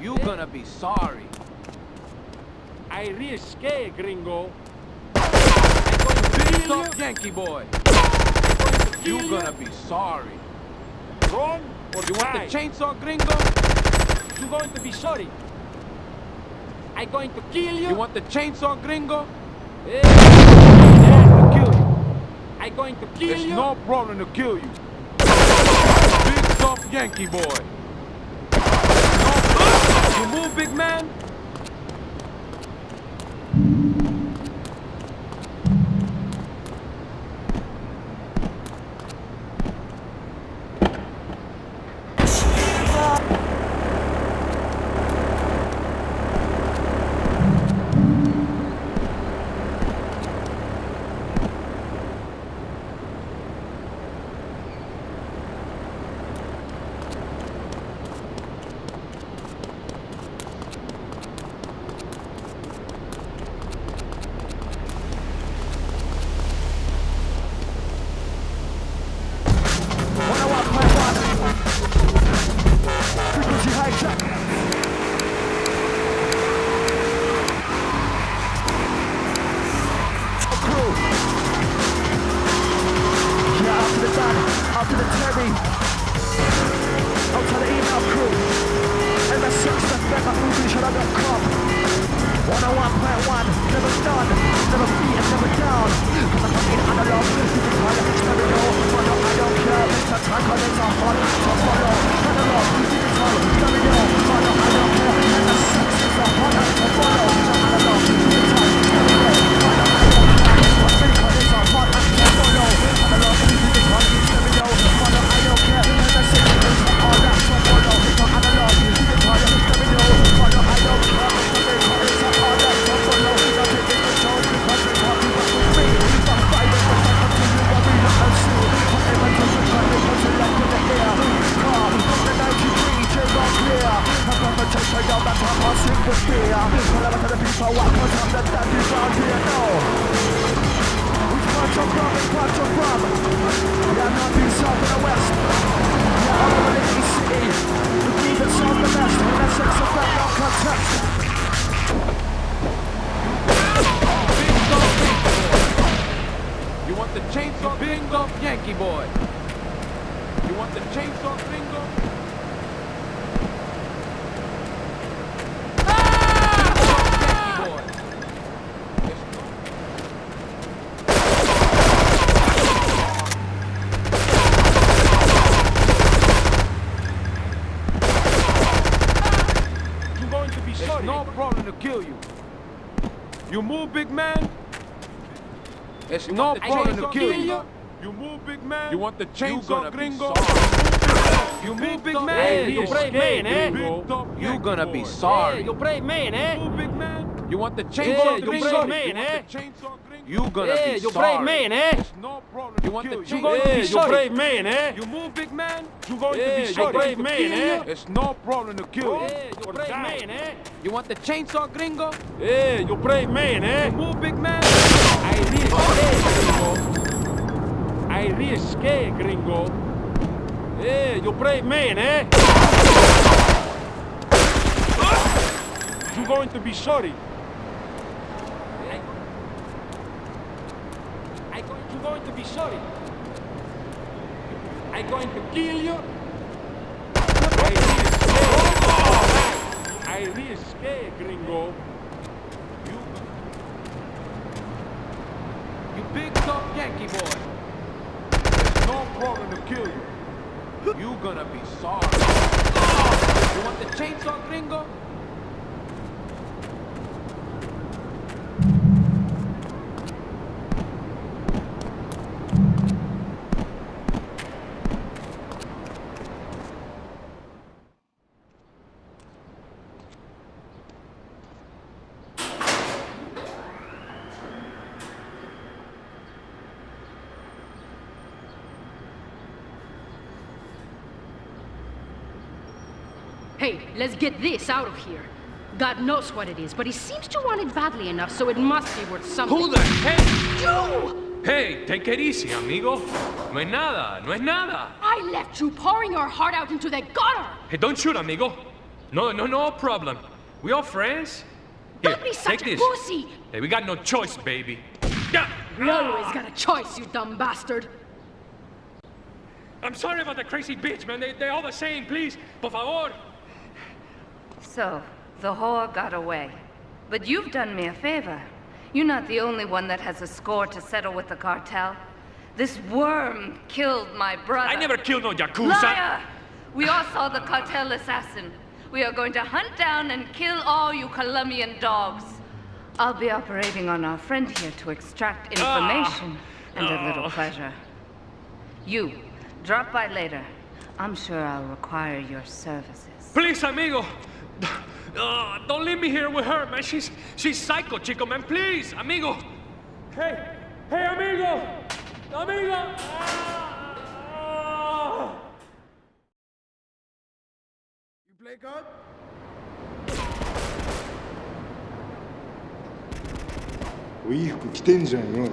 You're gonna be sorry. I risque, gringo. Big tough Yankee boy. You're gonna be sorry. Wrong or you want the chainsaw, gringo? You're going to be sorry. I'm going to kill you. You want the chainsaw, gringo? Yeah, to kill you. I'm going to kill There's you. no problem to kill you. Big tough Yankee boy. You move, big man. blockbuster.com. 101.1, never done, never beat and never down. Cause I'm fucking analog, digital, stereo. Follow, I don't care, Mr. Tackle is a hot to follow. Analog, digital, stereo. Follow, I don't care, and the sex is a hot to follow. Analog, digital, stereo. Follow, I don't care, Mr. Tackle is a hot to follow. Analog, digital, stereo. Follow, I don't care, and the sex is a hot to follow. Analog, digital, stereo. Follow, I don't care, Mr. Tackle is a hot to follow. Nothing in the show because we want to be free. But fighting for the continue what we look and see. Whatever to the country, put it up in the air. Car, from the 93, came on clear. I'm gonna take my down that time, I'll sing with fear. Whatever to the people, what cause I'm the daddy down here, no. Which part you're from, which part you're from? Yeah, north, east, south, and the west. Yeah, all over the east city. The deep sound the best, and that's sex of that no context. You want the chainsaw bingo, Yankee boy? You want the chainsaw bingo? Yankee boy. You're going to be sorry. It's no problem to kill you. You move, big man. It's no problem to kill you. You move, big man. You want the chainsaw, gringo? You move, big man. Hey, you brave man, eh? You gonna be sorry. Hey, you brave man, eh? You move, big man. You want the chainsaw, Hey, you gringo? brave man, eh? You gonna Hey, be you sorry. brave man, eh? It's no problem. You want the chainsaw? You going to be sorry. You brave man, eh? You move, big man. You going to Hey, be you sorry. brave man, eh? It's no problem to kill you. Hey, you brave man, eh? You want the chainsaw, gringo? Hey, you brave man, eh? You move, big man. I risque, gringo. Hey, you brave man, eh? You're going to be sorry. You're going to be sorry. I'm going to kill you. I risque, gringo. You big tough Yankee boy. There's no problem to kill you. You gonna be sorry. You want the chainsaw, gringo? Hey, let's get this out of here. God knows what it is, but he seems to want it badly enough, so it must be worth something. Who the heck? You! Hey, take it easy, amigo. No es nada, no es nada. I left you pouring your heart out into the gutter! Hey, don't shoot, amigo. No problem. We all friends. Here, Don't be such take a this. pussy! Hey, we got no choice, baby. Yeah. We always got a choice, you dumb bastard. I'm sorry about the crazy bitch, man. They're all the same, please. Por favor. So, the whore got away. But you've done me a favor. You're not the only one that has a score to settle with the cartel. This worm killed my brother. I never killed no Yakuza. Liar! We all saw the cartel assassin. We are going to hunt down and kill all you Colombian dogs. I'll be operating on our friend here to extract information and a little pleasure. You, drop by later. I'm sure I'll require your services. Please, amigo. Don't leave me here with her, man. She's psycho, chico, man. Please, amigo. Hey, amigo. Amigo. You play God?おいい服着てんじゃんよ。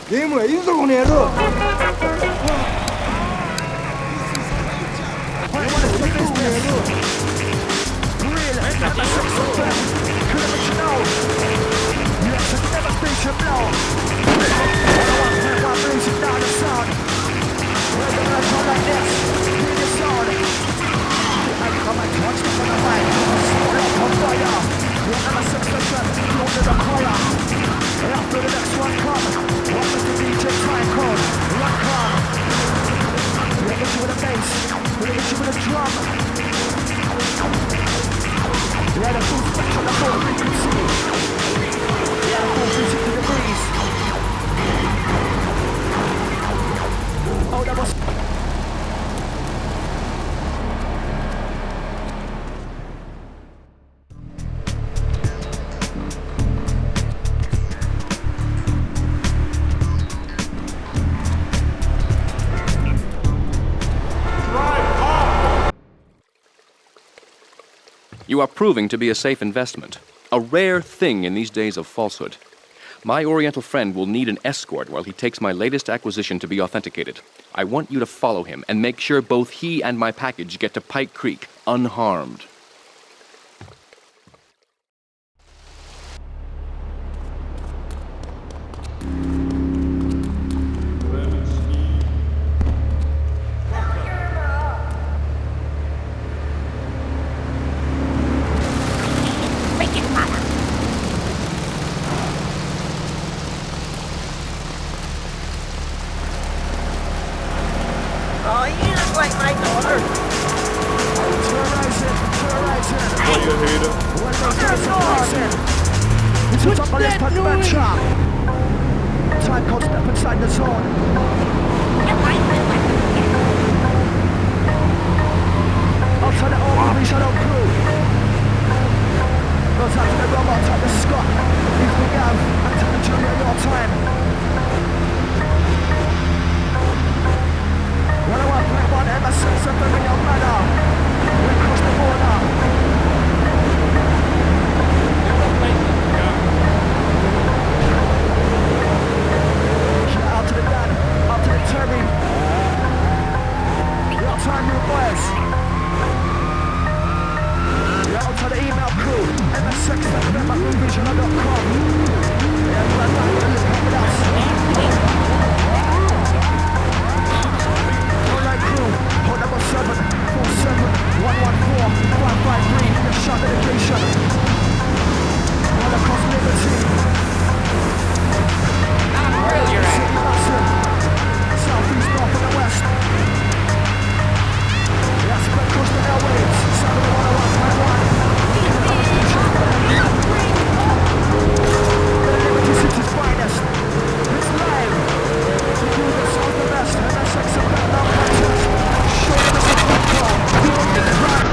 ゲームはいるぞこの野郎。come. Yeah, the full spectrum, the full frequency. Yeah, the full 360 degrees. Oh, that was... You are proving to be a safe investment, a rare thing in these days of falsehood. My Oriental friend will need an escort while he takes my latest acquisition to be authenticated. I want you to follow him and make sure both he and my package get to Pike Creek unharmed. Oh, you look like my daughter. What's that noise? Time code step inside the zone. I'll turn it over, we shall out crew. Goes out to the robot, out to Scott. He's the Gav, and to the Julia your time. When I want to play one MS6 and bring your manner. We cross the border. Out to the Dan, out to the Terry. Your time, you boys. Out to the email crew, ms6@movision.com. Yeah, we're back with us. Alright crew, hold number 747-114-553. Your shot dedication. All across Liberty. Southeast, north, and the west. Yeah, spread across the airwaves. 701.1. The Liberty City's finest. It's live. To do the south the best. And that's like some kind of contest. Show them the platform. We will make it right.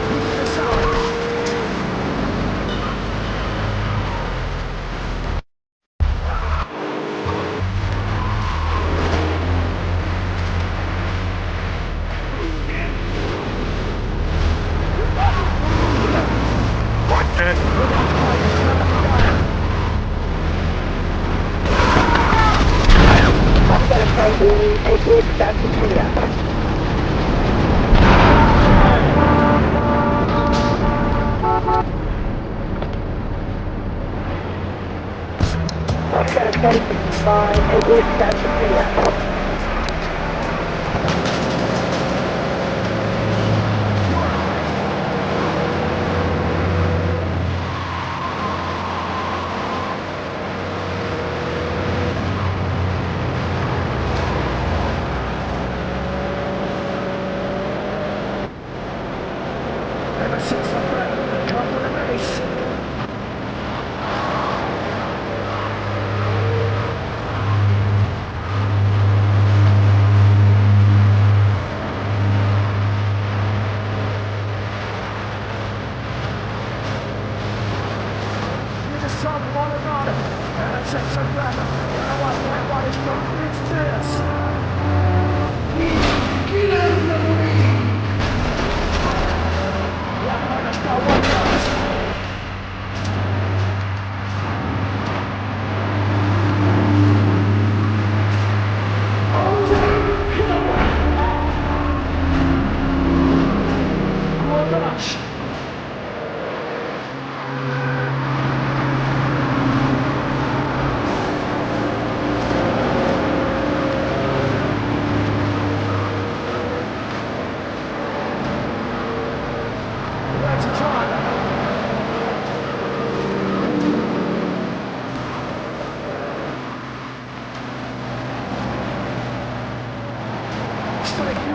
We need the sound.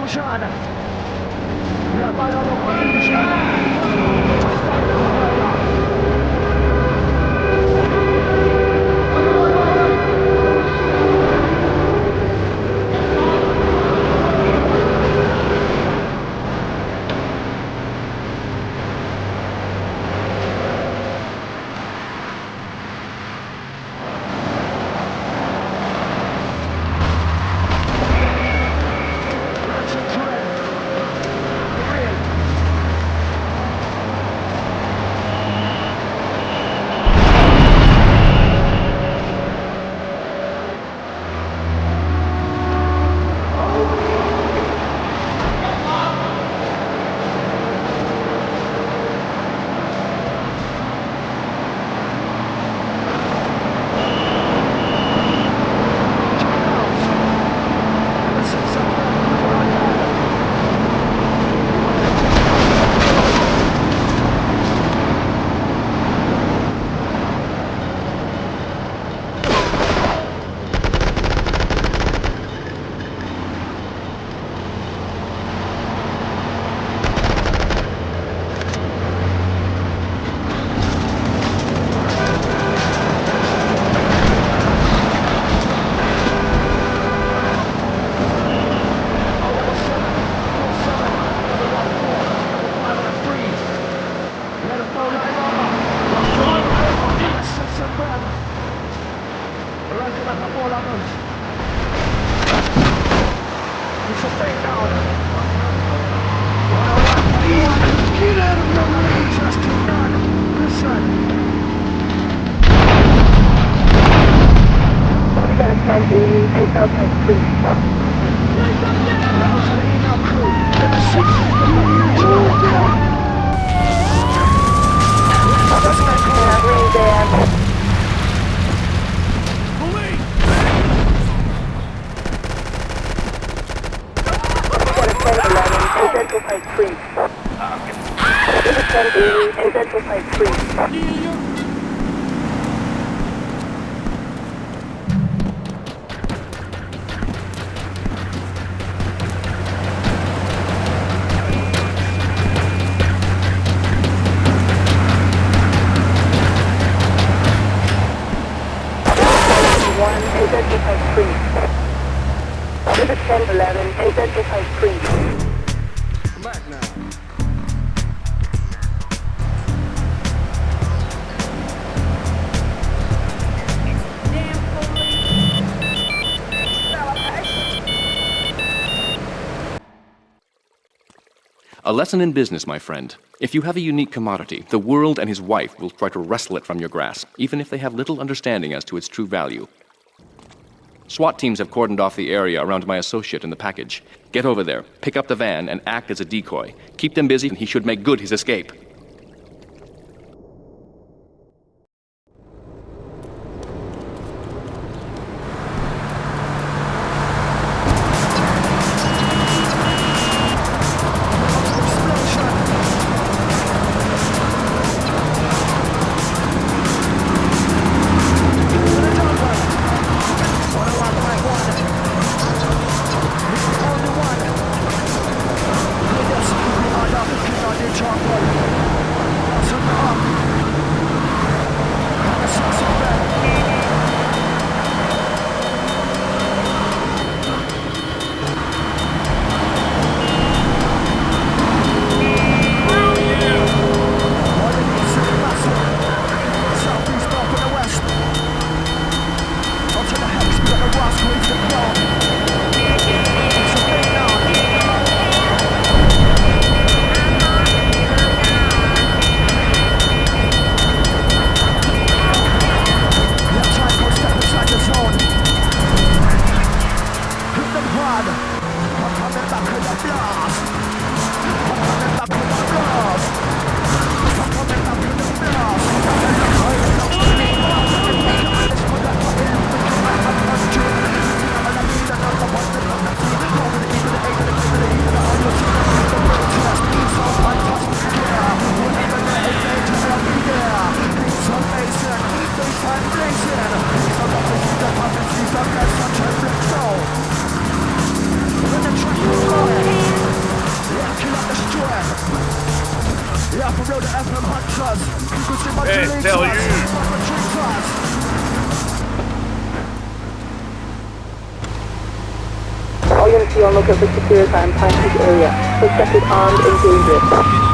Fusion. A lesson in business, my friend. If you have a unique commodity, the world and his wife will try to wrestle it from your grasp, even if they have little understanding as to its true value. SWAT teams have cordoned off the area around my associate in the package. Get over there, pick up the van, and act as a decoy. Keep them busy, and he should make good his escape. When the track is rolling feel the FM hunters. You can see my Hey, tell you. All units be on lookout for secure time, Pine area. Suspect is armed and dangerous.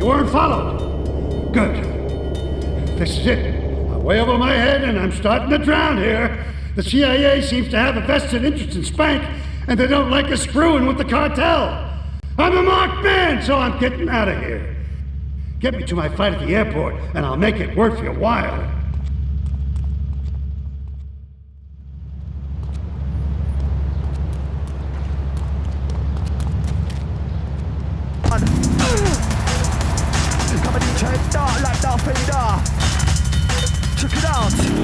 You weren't followed. Good. This is it. I'm way over my head and I'm starting to drown here. The CIA seems to have a vested interest in Spank, and they don't like us screwing with the cartel. I'm a marked man, so I'm getting out of here. Get me to my flight at the airport, and I'll make it worth your while. Check it out.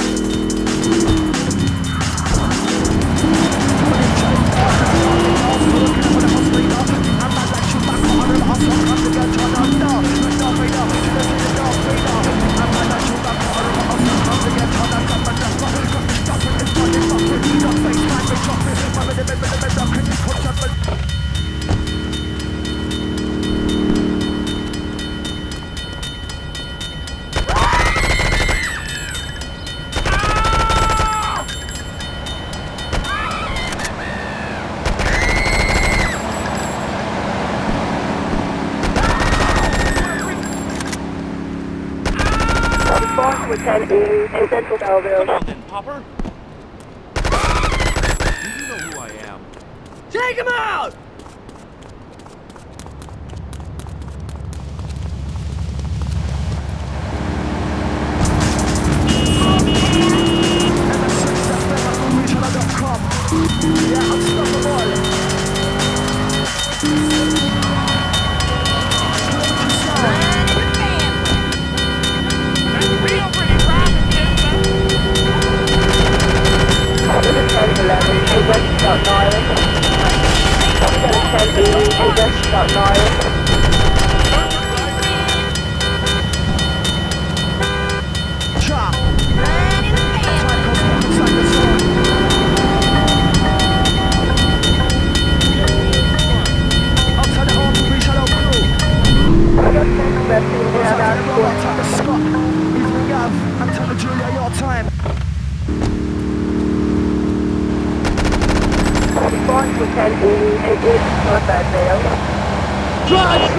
with 10 in Central Belleville. Come on then, Popper. You know who I am. Take him out! Yeah, unstoppable. Drive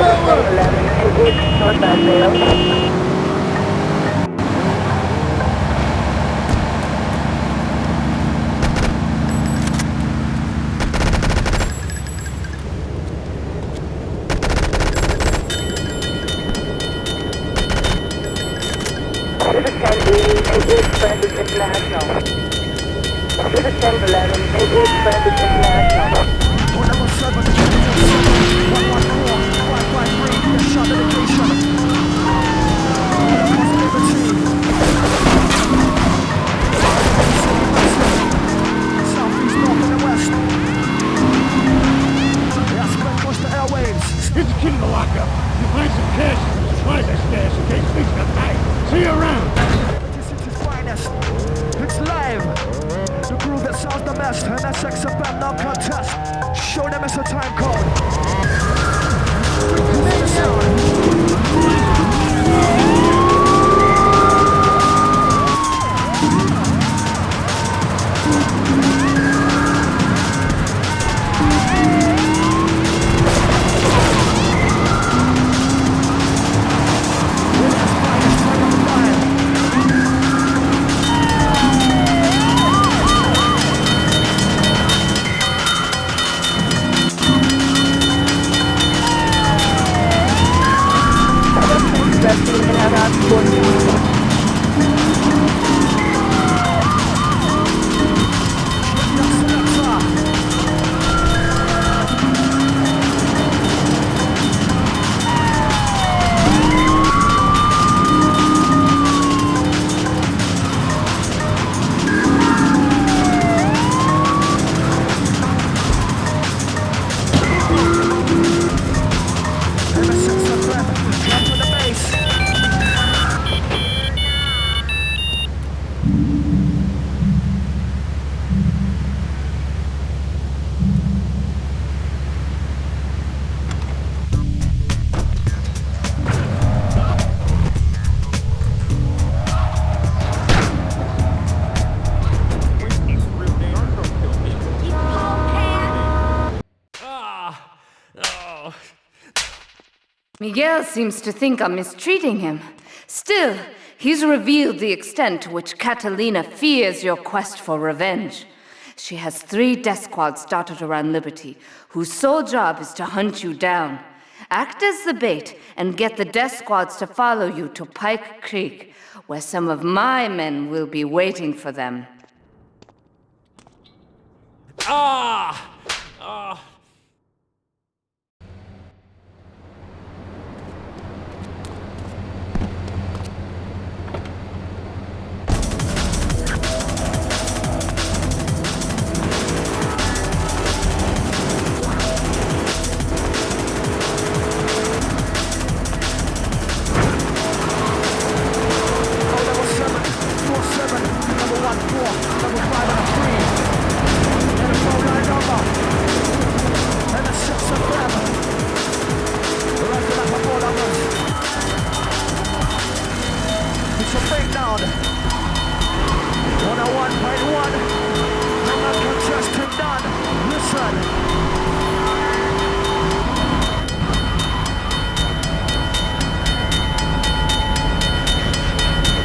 Here's the key to the lockup. You find some cash and some supplies I stashed in case things got tight. See you around. This is its finest. It's live. The crew that sounds the best. And that's XFM, no contest. Show them it's a time code. This is the sound. Miguel seems to think I'm mistreating him. Still, he's revealed the extent to which Catalina fears your quest for revenge. She has 3 death squads dotted around Liberty, whose sole job is to hunt you down. Act as the bait and get the death squads to follow you to Pike Creek, where some of my men will be waiting for them.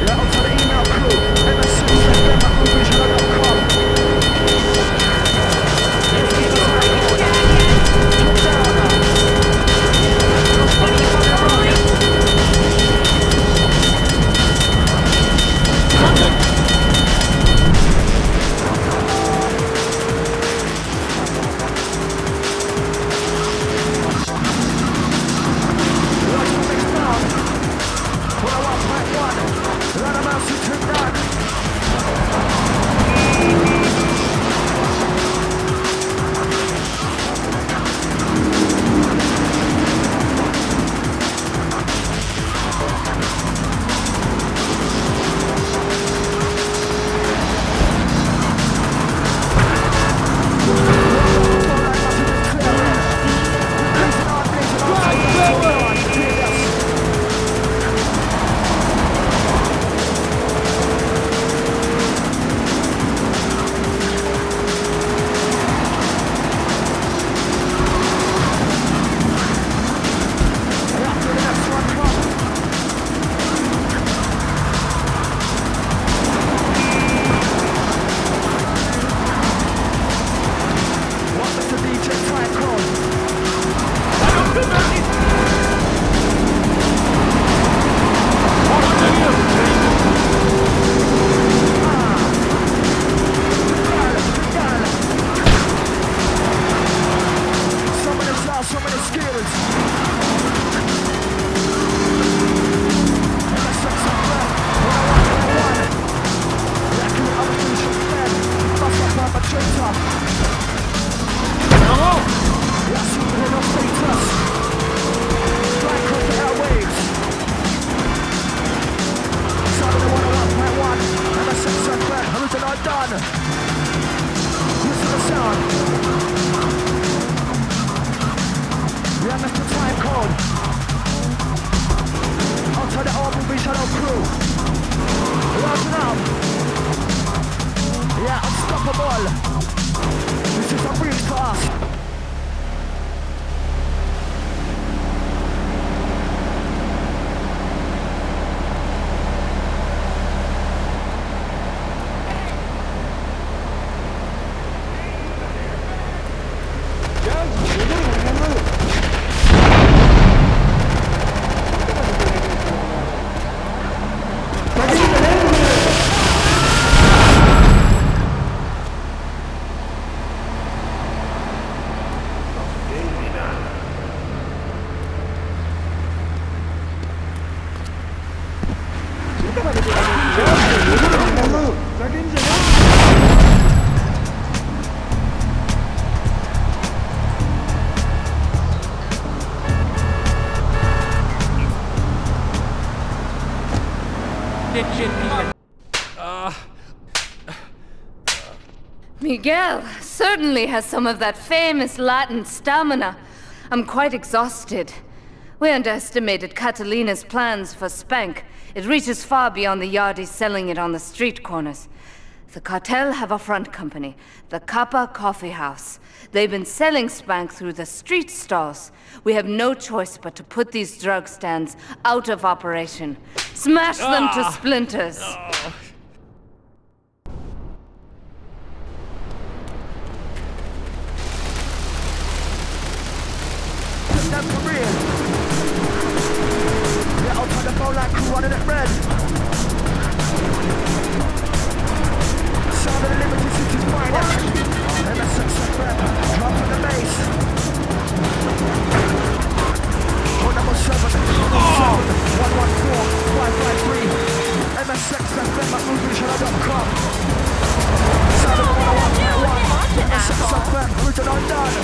Yeah, up to the shit. Miguel certainly has some of that famous Latin stamina. I'm quite exhausted. We underestimated Catalina's plans for Spank. It reaches far beyond the yardies selling it on the street corners. The cartel have a front company, the Kappa Coffee House. They've been selling Spank through the street stalls. We have no choice but to put these drug stands out of operation. Smash them to splinters. That's for real. Yeah, out on the phone like crew running it red. Sound of the Liberty City's finest. MSX FM, drop on the bass. Code number 7, 114-553. MSX FM at movietrailer.com. Sound of the 101.1. MSX FM, written on done.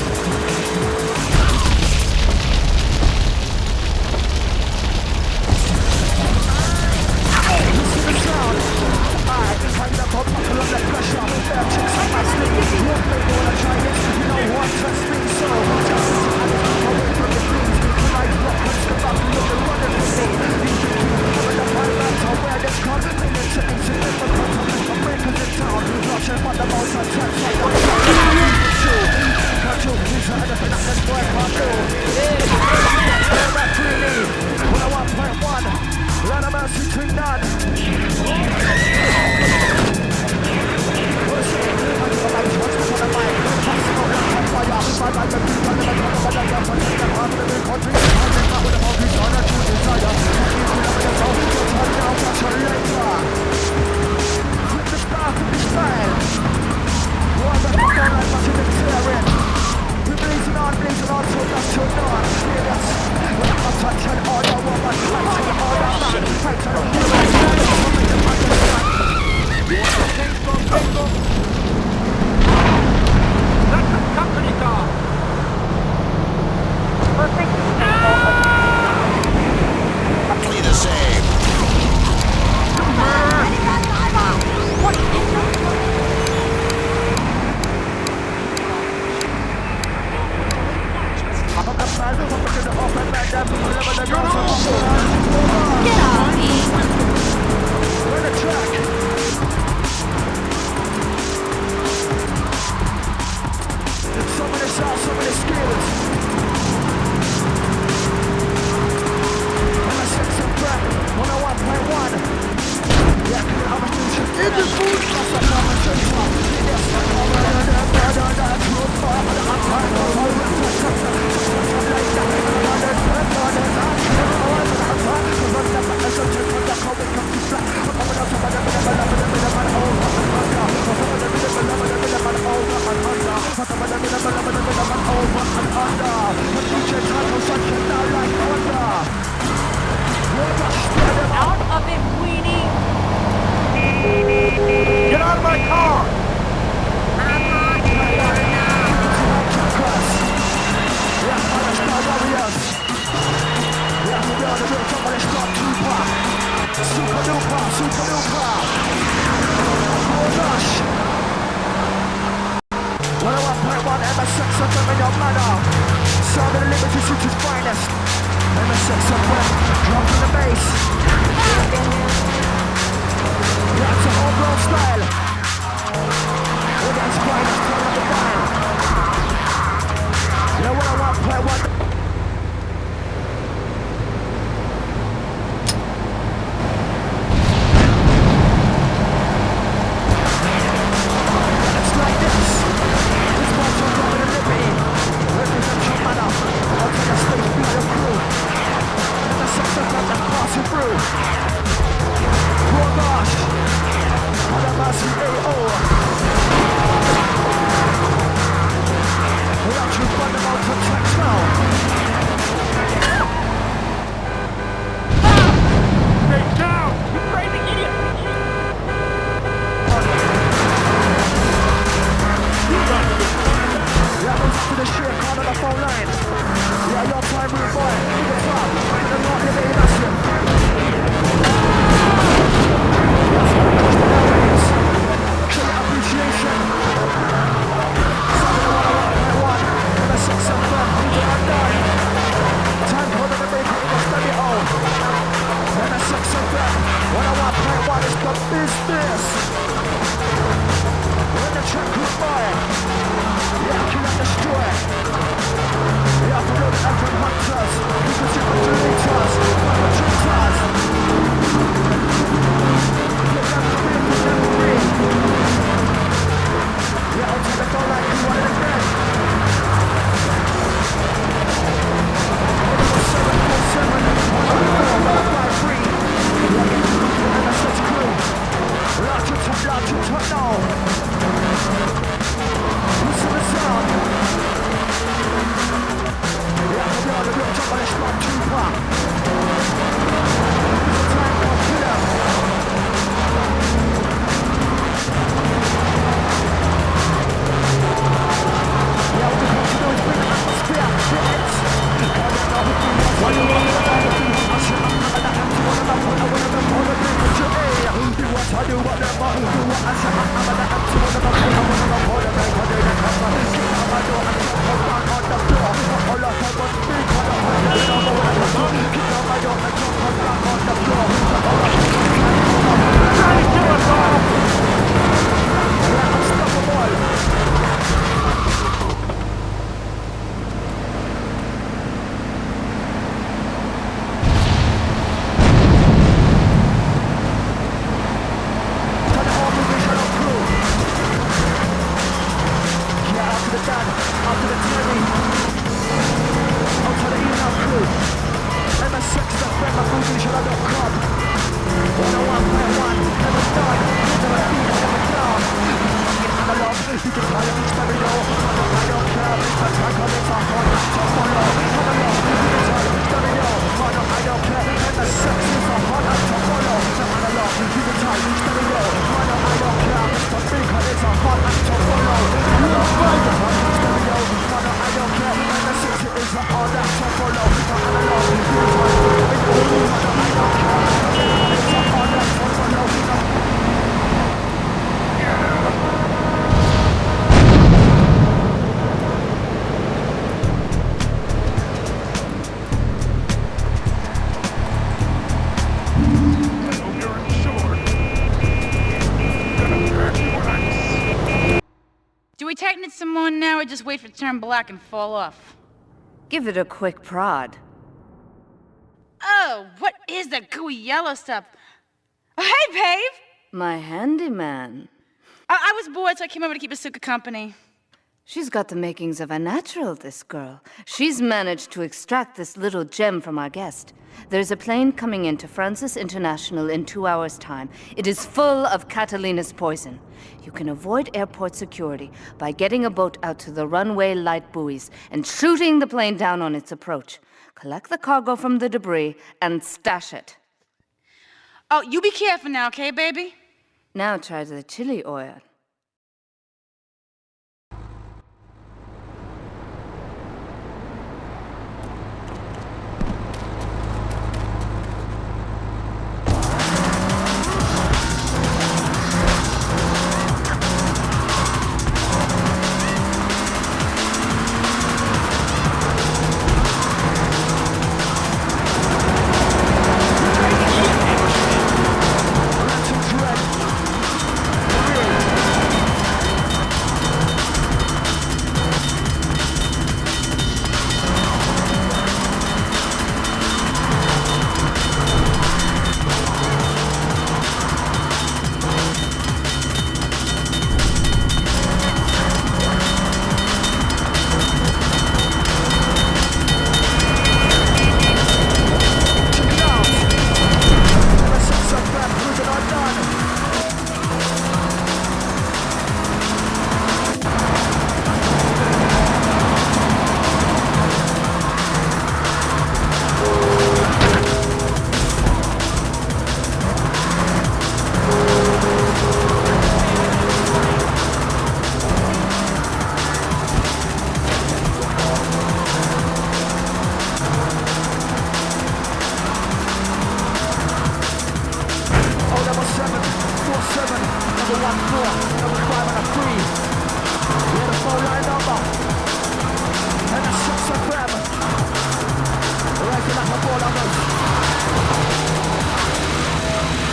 Through. is this? When the track goes by, yeah, kill and destroy. Yeah, for those FM hunters, people see my deleters, my treaters. Get them to me, put them free. Yeah, I'll take the phone like you want it again. 747, 154, 153. Yeah, and such crew. Loud to top now. Listen to the sound. Yeah, I'm the real top of the spot, Tupac. It's a time for killer. Yeah, what you do is bring the atmosphere, bitch. What you want to do? I should not have that empty one of them. I want them all the things that you do what I do, what them all do what I say. I'm the empty one of them. I want them all the things that they come on. Keep on my door and jump down on the floor. All of them must be caught up. I don't know what I do. Keep on my door and jump down on the floor. Try to kill us all. Yeah, unstoppable. Just wait for it to turn black and fall off. Give it a quick prod. Oh, what is that gooey yellow stuff? Oh, hey, Pave! My handyman. I was bored, so I came over to keep Asuka company. She's got the makings of a natural, this girl. She's managed to extract this little gem from our guest. There's a plane coming into Francis International in 2 hours' time. It is full of Catalina's poison. You can avoid airport security by getting a boat out to the runway light buoys and shooting the plane down on its approach. Collect the cargo from the debris and stash it. Oh, you be careful now, okay, baby? Now try the chili oil.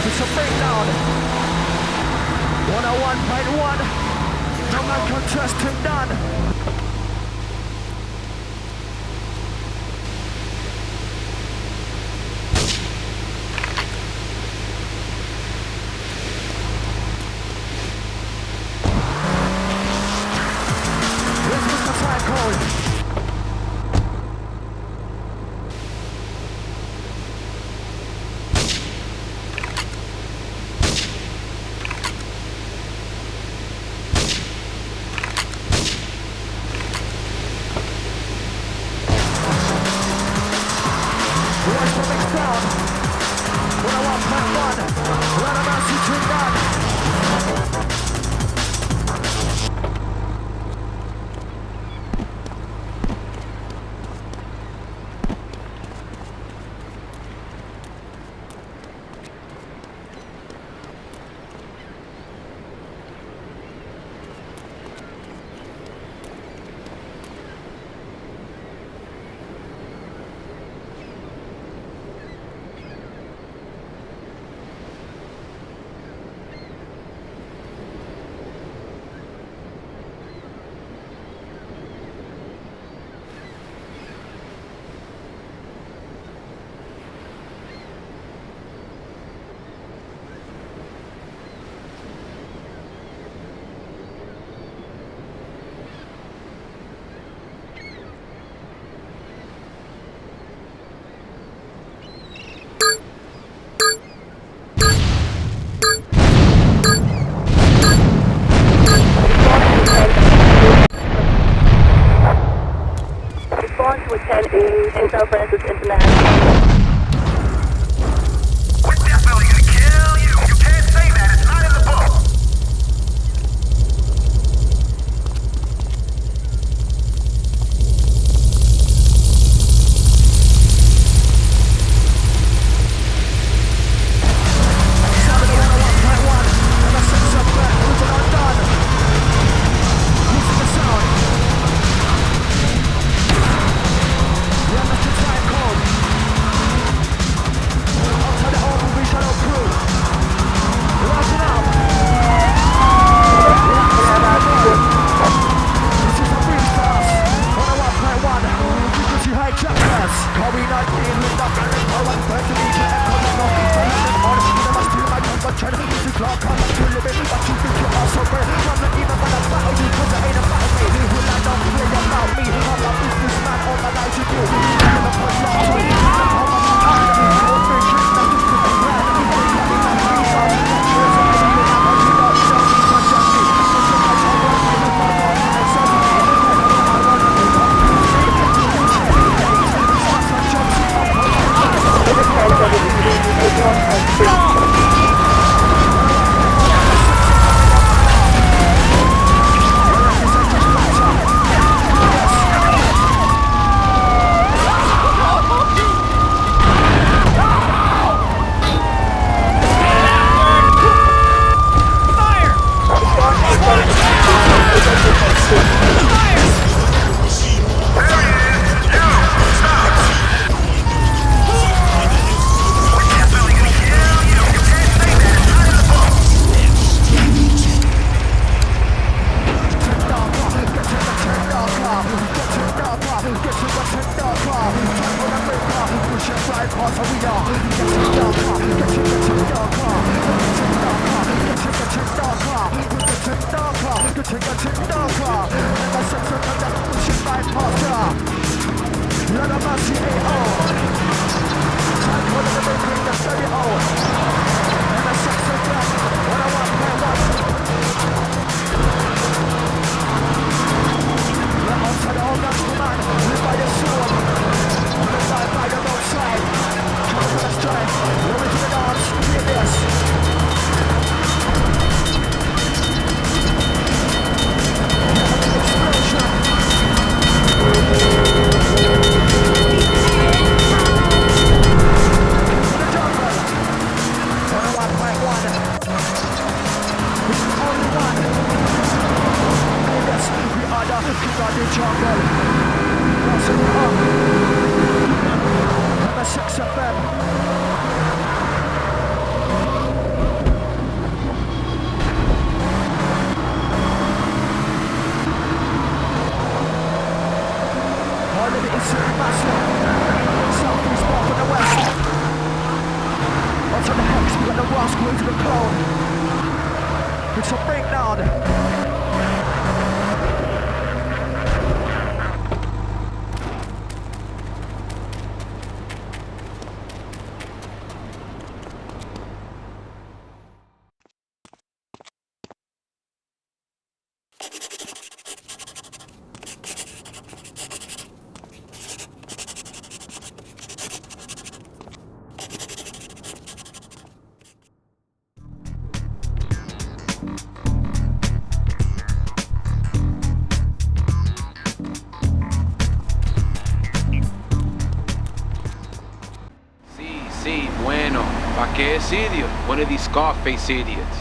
It's a breakdown. 1.1. No man can trust him none. In San Francisco International. We're definitely gonna kill you. You can't say that. It's not in the book. squeeze the cone. It's a breakdown. Sí, bueno. ¿Pa' qué es idiot? One of these Scarface idiots.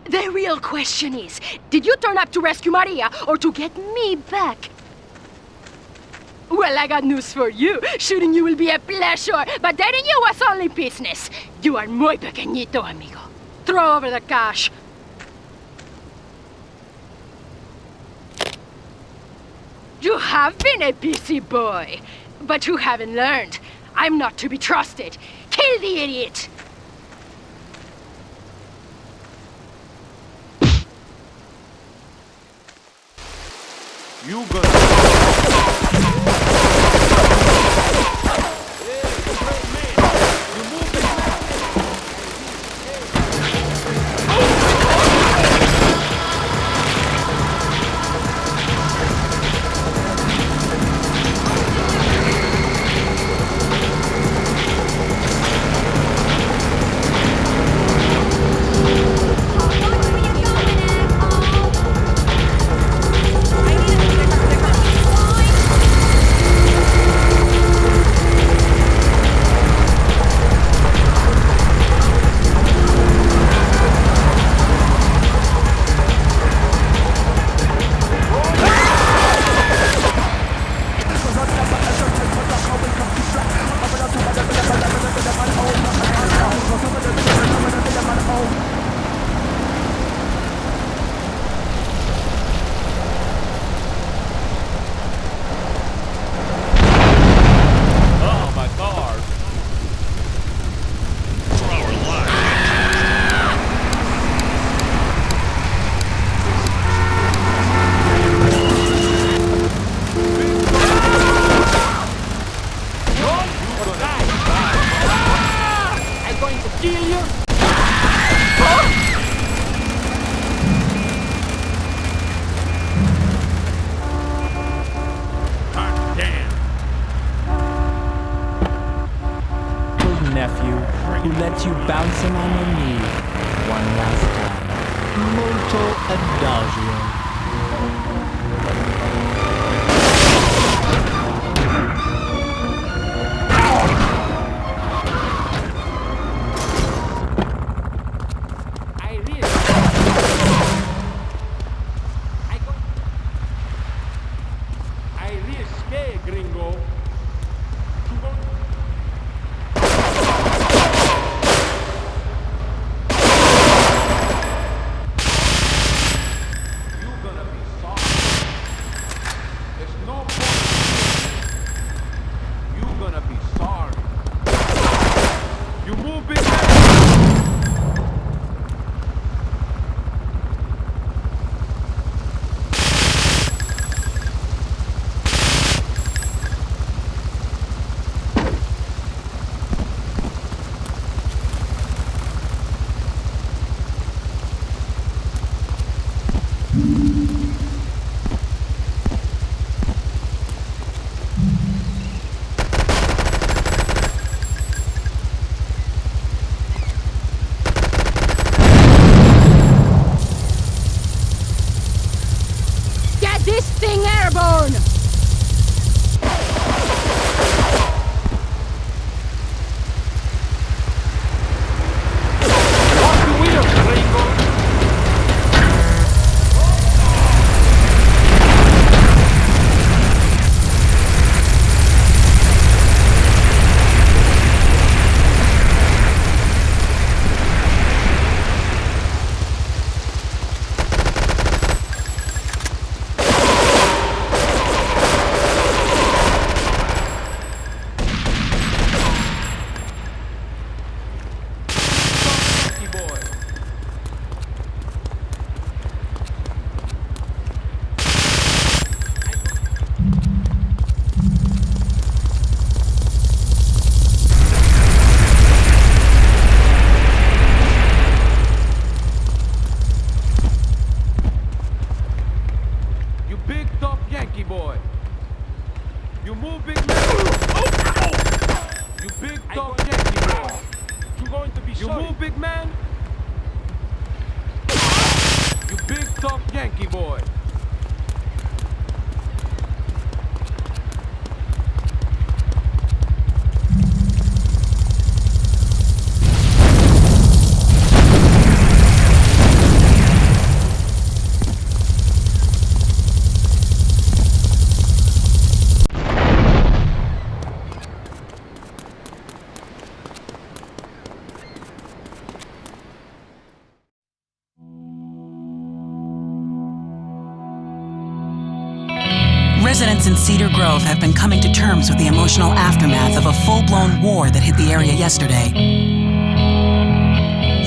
The real question is, did you turn up to rescue Maria or to get me back? Well, I got news for you. Shooting you will be a pleasure, but dating you was only business. You are muy pequeñito, amigo. Throw over the cash. You have been a busy boy, but you haven't learned. I'm not to be trusted. Kill the idiot! You gonna... Who lets you bouncing on your knee one last time. Molto adagio. You gonna be soft. soft Yankee boy. Residents in Cedar Grove have been coming to terms with the emotional aftermath of a full-blown war that hit the area yesterday.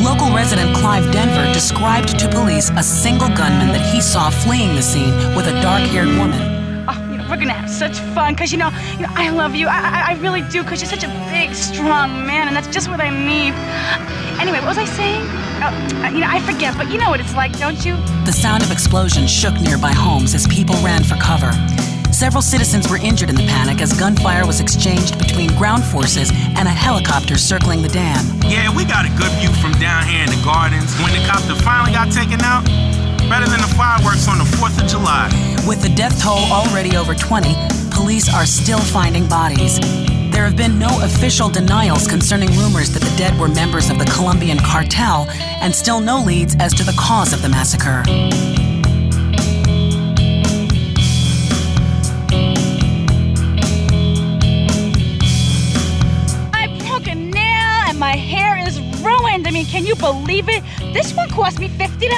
Local resident Clive Denver described to police a single gunman that he saw fleeing the scene with a dark-haired woman. Oh, we're gonna have such fun, cause you know, I love you. I really do, cause you're such a big, strong man, and that's just what I need. Anyway, what was I saying? I forget, but you know what it's like, don't you? The sound of explosions shook nearby homes as people ran for cover. Several citizens were injured in the panic as gunfire was exchanged between ground forces and a helicopter circling the dam. Yeah, we got a good view from down here in the gardens. When the copter finally got taken out, better than the fireworks on the 4th of July. With the death toll already over 20, police are still finding bodies. There have been no official denials concerning rumors that the dead were members of the Colombian cartel, and still no leads as to the cause of the massacre. My hair is ruined. I mean, can you believe it? This one cost me $50.